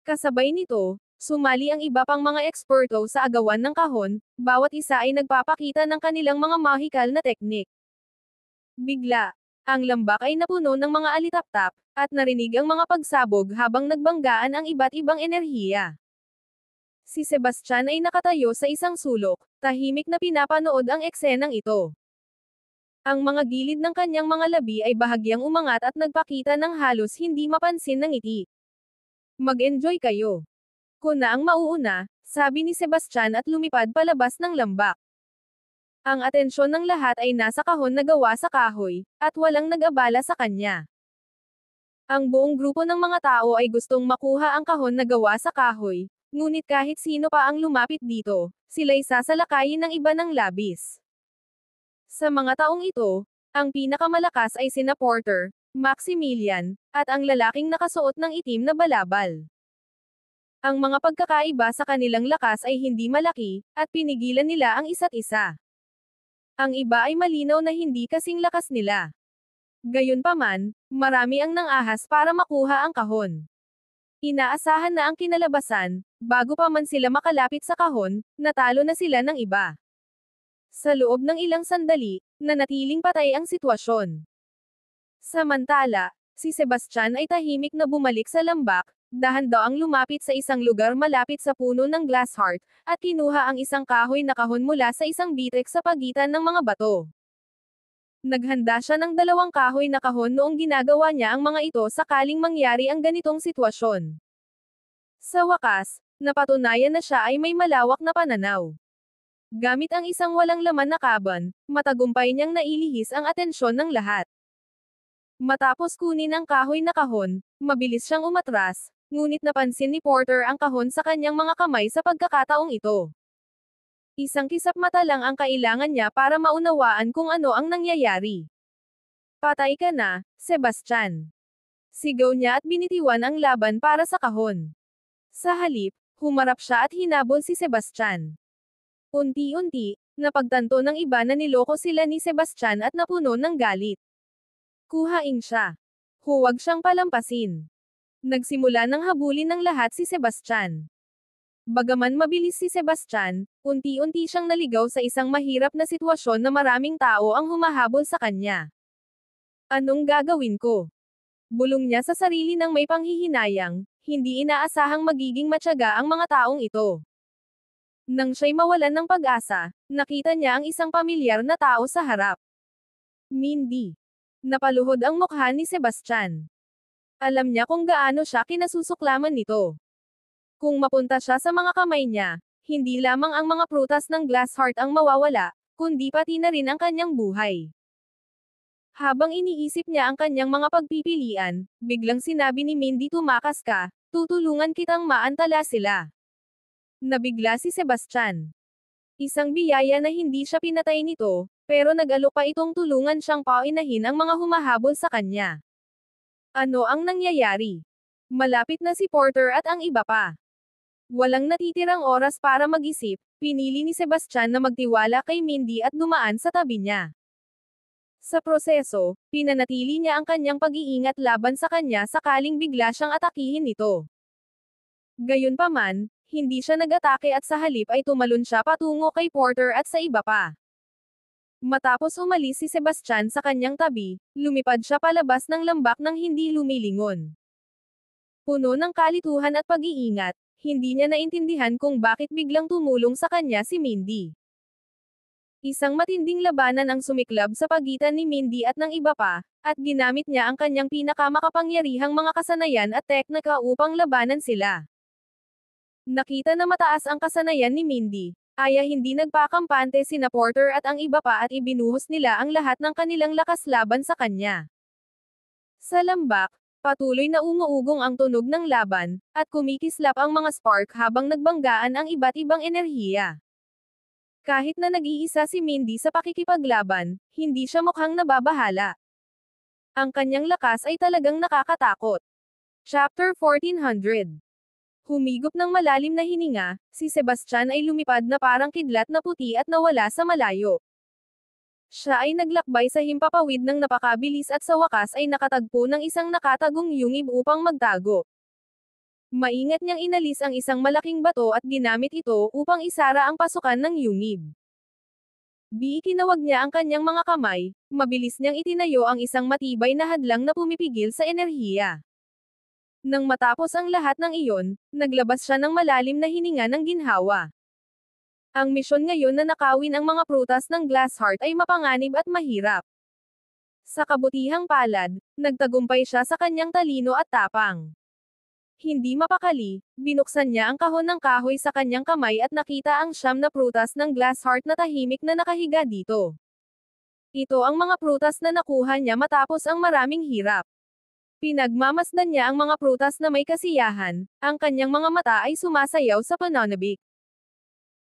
Kasabay nito, sumali ang iba pang mga eksperto sa agawan ng kahon, bawat isa ay nagpapakita ng kanilang mga mahikal na teknik. Bigla, ang lambak ay napuno ng mga alitaptap, at narinig ang mga pagsabog habang nagbanggaan ang iba't ibang enerhiya. Si Sebastian ay nakatayo sa isang sulok, tahimik na pinapanood ang eksenang ito. Ang mga gilid ng kanyang mga labi ay bahagyang umangat at nagpakita ng halos hindi mapansin na ngiti. Mag-enjoy kayo. Ko na ang mauuna, sabi ni Sebastian at lumipad palabas ng lambak. Ang atensyon ng lahat ay nasa kahon na gawa sa kahoy, at walang nag-abala sa kanya. Ang buong grupo ng mga tao ay gustong makuha ang kahon na gawa sa kahoy, ngunit kahit sino pa ang lumapit dito, sila'y sasalakayin ng iba ng labis. Sa mga taong ito, ang pinakamalakas ay sina Porter, Maximilian, at ang lalaking nakasuot ng itim na balabal. Ang mga pagkakaiba sa kanilang lakas ay hindi malaki, at pinigilan nila ang isa't isa. Ang iba ay malinaw na hindi kasing lakas nila. Gayunpaman, marami ang nang-ahas para makuha ang kahon. Inaasahan na ang kinalabasan, bago pa man sila makalapit sa kahon, natalo na sila ng iba. Sa loob ng ilang sandali, nanatiling patay ang sitwasyon. Samantala, si Sebastian ay tahimik na bumalik sa lambak, dahan-daang lumapit sa isang lugar malapit sa puno ng glass heart, at kinuha ang isang kahoy na kahon mula sa isang bitek sa pagitan ng mga bato. Naghanda siya ng 2 kahoy na kahon noong ginagawa niya ang mga ito sakaling mangyari ang ganitong sitwasyon. Sa wakas, napatunayan na siya ay may malawak na pananaw. Gamit ang isang walang laman na kaban, matagumpay niyang nailihis ang atensyon ng lahat. Matapos kunin ang kahoy na kahon, mabilis siyang umatras, ngunit napansin ni Porter ang kahon sa kanyang mga kamay sa pagkakataong ito. Isang kisap mata lang ang kailangan niya para maunawaan kung ano ang nangyayari. Patay ka na, Sebastian. Sigaw niya at binitiwan ang laban para sa kahon. Sa halip, humarap siya at hinabol si Sebastian. Unti-unti, napagtanto ng iba na niloko sila ni Sebastian at napuno ng galit. Kuhain siya. Huwag siyang palampasin. Nagsimula ng habulin ng lahat si Sebastian. Bagaman mabilis si Sebastian, unti-unti siyang naligaw sa isang mahirap na sitwasyon na maraming tao ang humahabol sa kanya. Anong gagawin ko? Bulong niya sa sarili ng may panghihinayang, hindi inaasahang magiging matyaga ang mga taong ito. Nang siya'y mawalan ng pag-asa, nakita niya ang isang pamilyar na tao sa harap. Mindy. Napaluhod ang mukha ni Sebastian. Alam niya kung gaano siya kinasusuklaman nito. Kung mapunta siya sa mga kamay niya, hindi lamang ang mga prutas ng glass heart ang mawawala, kundi pati na rin ang kanyang buhay. Habang iniisip niya ang kanyang mga pagpipilian, biglang sinabi ni Mindy, tumakas ka, tutulungan kitang maantala sila. Nabigla si Sebastian. Isang biyaya na hindi siya pinatay nito, pero nag-alok pa itong tulungan siyang paunahin ang mga humahabol sa kanya. Ano ang nangyayari? Malapit na si Porter at ang iba pa. Walang natitirang oras para mag-isip, pinili ni Sebastian na magtiwala kay Mindy at dumaan sa tabi niya. Sa proseso, pinanatili niya ang kanyang pag-iingat laban sa kanya sakaling bigla siyang atakihin nito. Gayunpaman, hindi siya nag-atake at sa halip ay tumalon siya patungo kay Porter at sa iba pa. Matapos umalis si Sebastian sa kanyang tabi, lumipad siya palabas ng lambak nang hindi lumilingon. Puno ng kalituhan at pag-iingat, hindi niya naintindihan kung bakit biglang tumulong sa kanya si Mindy. Isang matinding labanan ang sumiklab sa pagitan ni Mindy at ng iba pa, at ginamit niya ang kanyang pinakamakapangyarihang mga kasanayan at teknika upang labanan sila. Nakita na mataas ang kasanayan ni Mindy, kaya hindi nagpakampante sina Porter at ang iba pa at ibinuhos nila ang lahat ng kanilang lakas laban sa kanya. Sa lambak, patuloy na umuugong ang tunog ng laban, at kumikislap ang mga spark habang nagbanggaan ang iba't ibang enerhiya. Kahit na nag-iisa si Mindy sa pakikipaglaban, hindi siya mukhang nababahala. Ang kanyang lakas ay talagang nakakatakot. Chapter 1400. Humigop ng malalim na hininga, si Sebastian ay lumipad na parang kidlat na puti at nawala sa malayo. Siya ay naglakbay sa himpapawid ng napakabilis at sa wakas ay nakatagpo ng isang nakatagong yungib upang magtago. Maingat niyang inalis ang isang malaking bato at ginamit ito upang isara ang pasukan ng yungib. Ikinawag niya ang kanyang mga kamay, mabilis niyang itinayo ang isang matibay na hadlang na pumipigil sa enerhiya. Nang matapos ang lahat ng iyon, naglabas siya ng malalim na hininga ng ginhawa. Ang misyon ngayon na nakawin ang mga prutas ng glass heart ay mapanganib at mahirap. Sa kabutihang palad, nagtagumpay siya sa kanyang talino at tapang. Hindi mapakali, binuksan niya ang kahon ng kahoy sa kanyang kamay at nakita ang 9 na prutas ng glass heart na tahimik na nakahiga dito. Ito ang mga prutas na nakuha niya matapos ang maraming hirap. Pinagmamasdan niya ang mga prutas na may kasiyahan, ang kanyang mga mata ay sumasayaw sa pananabik.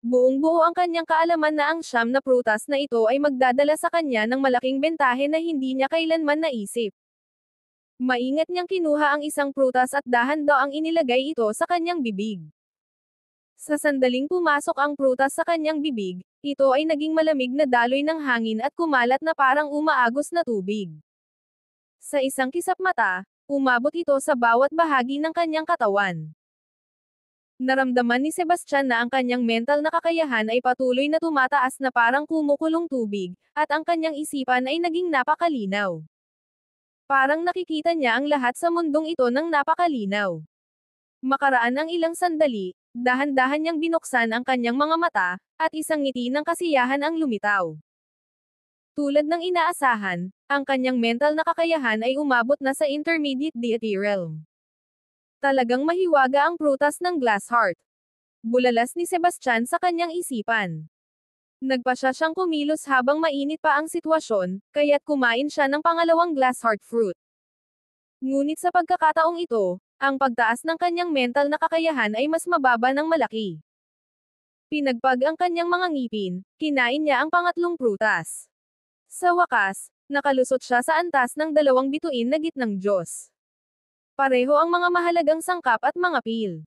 Buong-buo ang kanyang kaalaman na ang 9 na prutas na ito ay magdadala sa kanya ng malaking bentahe na hindi niya kailanman naisip. Maingat niyang kinuha ang isang prutas at dahan-daang inilagay ito sa kanyang bibig. Sa sandaling pumasok ang prutas sa kanyang bibig, ito ay naging malamig na daloy ng hangin at kumalat na parang umaagos na tubig. Sa isang kisap mata, umabot ito sa bawat bahagi ng kanyang katawan. Naramdaman ni Sebastian na ang kanyang mental na kakayahan ay patuloy na tumataas na parang kumukulong tubig, at ang kanyang isipan ay naging napakalinaw. Parang nakikita niya ang lahat sa mundong ito ng napakalinaw. Makaraan ang ilang sandali, dahan-dahan niyang binuksan ang kanyang mga mata, at isang ngiti ng kasiyahan ang lumitaw. Tulad ng inaasahan, ang kanyang mental na kakayahan ay umabot na sa intermediate deity realm. Talagang mahiwaga ang prutas ng glass heart. Bulalas ni Sebastian sa kanyang isipan. Nagpasya siyang kumilos habang mainit pa ang sitwasyon, kaya't kumain siya ng pangalawang glass heart fruit. Ngunit sa pagkakataong ito, ang pagtaas ng kanyang mental na kakayahan ay mas mababa ng malaki. Pinagpag ang kanyang mga ngipin, kinain niya ang pangatlong prutas. Sa wakas, nakalusot siya sa antas ng 2 bituin na gitnang Diyos. Pareho ang mga mahalagang sangkap at mga pil.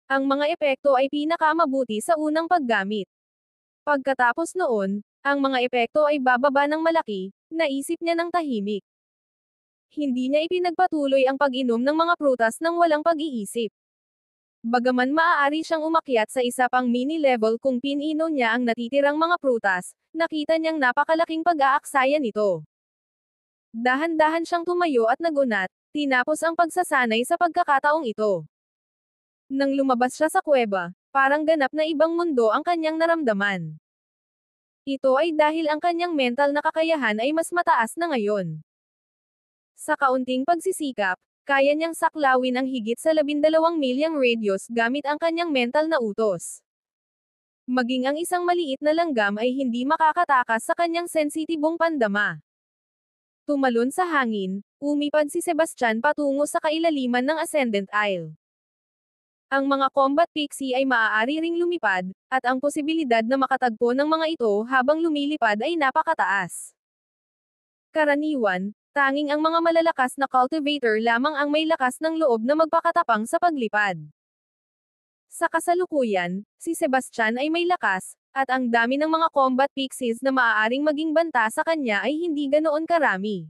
Ang mga epekto ay pinakamabuti sa unang paggamit. Pagkatapos noon, ang mga epekto ay bababa ng malaki, naisip niya ng tahimik. Hindi niya ipinagpatuloy ang pag-inom ng mga prutas nang walang pag-iisip. Bagaman maaari siyang umakyat sa isa pang mini-level kung pinino niya ang natitirang mga prutas, nakita niyang napakalaking pag-aaksaya nito. Dahan-dahan siyang tumayo at nagunat, tinapos ang pagsasanay sa pagkakataong ito. Nang lumabas siya sa kuweba, parang ganap na ibang mundo ang kanyang naramdaman. Ito ay dahil ang kanyang mental na kakayahan ay mas mataas na ngayon. Sa kaunting pagsisikap, kaya niyang saklawin ang higit sa 12 milyang radios gamit ang kanyang mental na utos. Maging ang isang maliit na langgam ay hindi makakatakas sa kanyang sensitibong pandama. Tumalon sa hangin, umipad si Sebastian patungo sa kailaliman ng Ascendant Isle. Ang mga combat pixie ay maaari ring lumipad, at ang posibilidad na makatagpo ng mga ito habang lumilipad ay napakataas. Karaniwan, tanging ang mga malalakas na cultivator lamang ang may lakas ng loob na magpakatapang sa paglipad. Sa kasalukuyan, si Sebastian ay may lakas, at ang dami ng mga combat pixies na maaaring maging banta sa kanya ay hindi ganoon karami.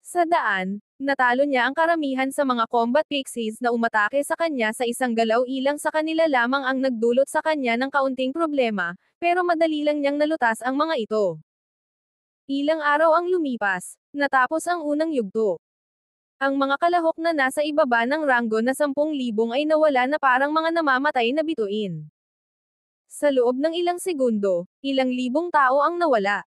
Sa daan, natalo niya ang karamihan sa mga combat pixies na umatake sa kanya sa isang galaw, ilang sa kanila lamang ang nagdulot sa kanya ng kaunting problema, pero madali lang niyang nalutas ang mga ito. Ilang araw ang lumipas, natapos ang unang yugto. Ang mga kalahok na nasa ibaba ng ranggo na 10,000 ay nawala na parang mga namamatay na bituin. Sa loob ng ilang segundo, ilang libong tao ang nawala.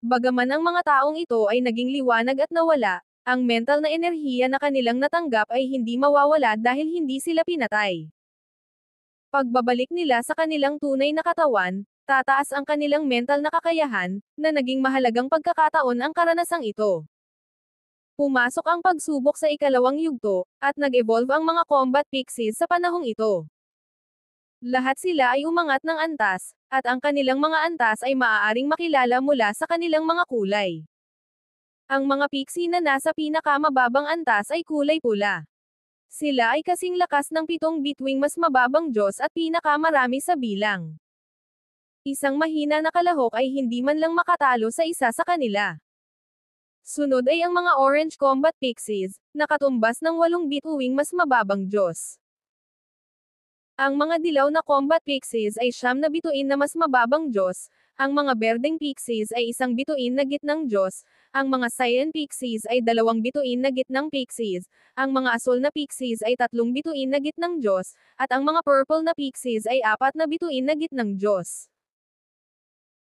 Bagaman ang mga taong ito ay naging liwanag at nawala, ang mental na enerhiya na kanilang natanggap ay hindi mawawala dahil hindi sila pinatay. Pagbabalik nila sa kanilang tunay na katawan, tataas ang kanilang mental na kakayahan, na naging mahalagang pagkakataon ang karanasang ito. Pumasok ang pagsubok sa ikalawang yugto, at nag-evolve ang mga combat pixies sa panahong ito. Lahat sila ay umangat ng antas, at ang kanilang mga antas ay maaaring makilala mula sa kanilang mga kulay. Ang mga pixie na nasa pinakamababang antas ay kulay pula. Sila ay kasing lakas ng 7 bituing mas mababang Diyos at pinakamarami sa bilang. Isang mahina na kalahok ay hindi man lang makatalo sa isa sa kanila. Sunod ay ang mga orange combat pixies, na katumbas ng 8 bituing mas mababang Diyos. Ang mga dilaw na combat pixies ay 9 na bituin na mas mababang Diyos, ang mga berdeng pixies ay 1 bituin na gitnang Diyos, ang mga cyan pixies ay 2 bituin na gitnang pixies, ang mga asul na pixies ay 3 bituin na gitnang Diyos, at ang mga purple na pixies ay 4 na bituin na gitnang Diyos.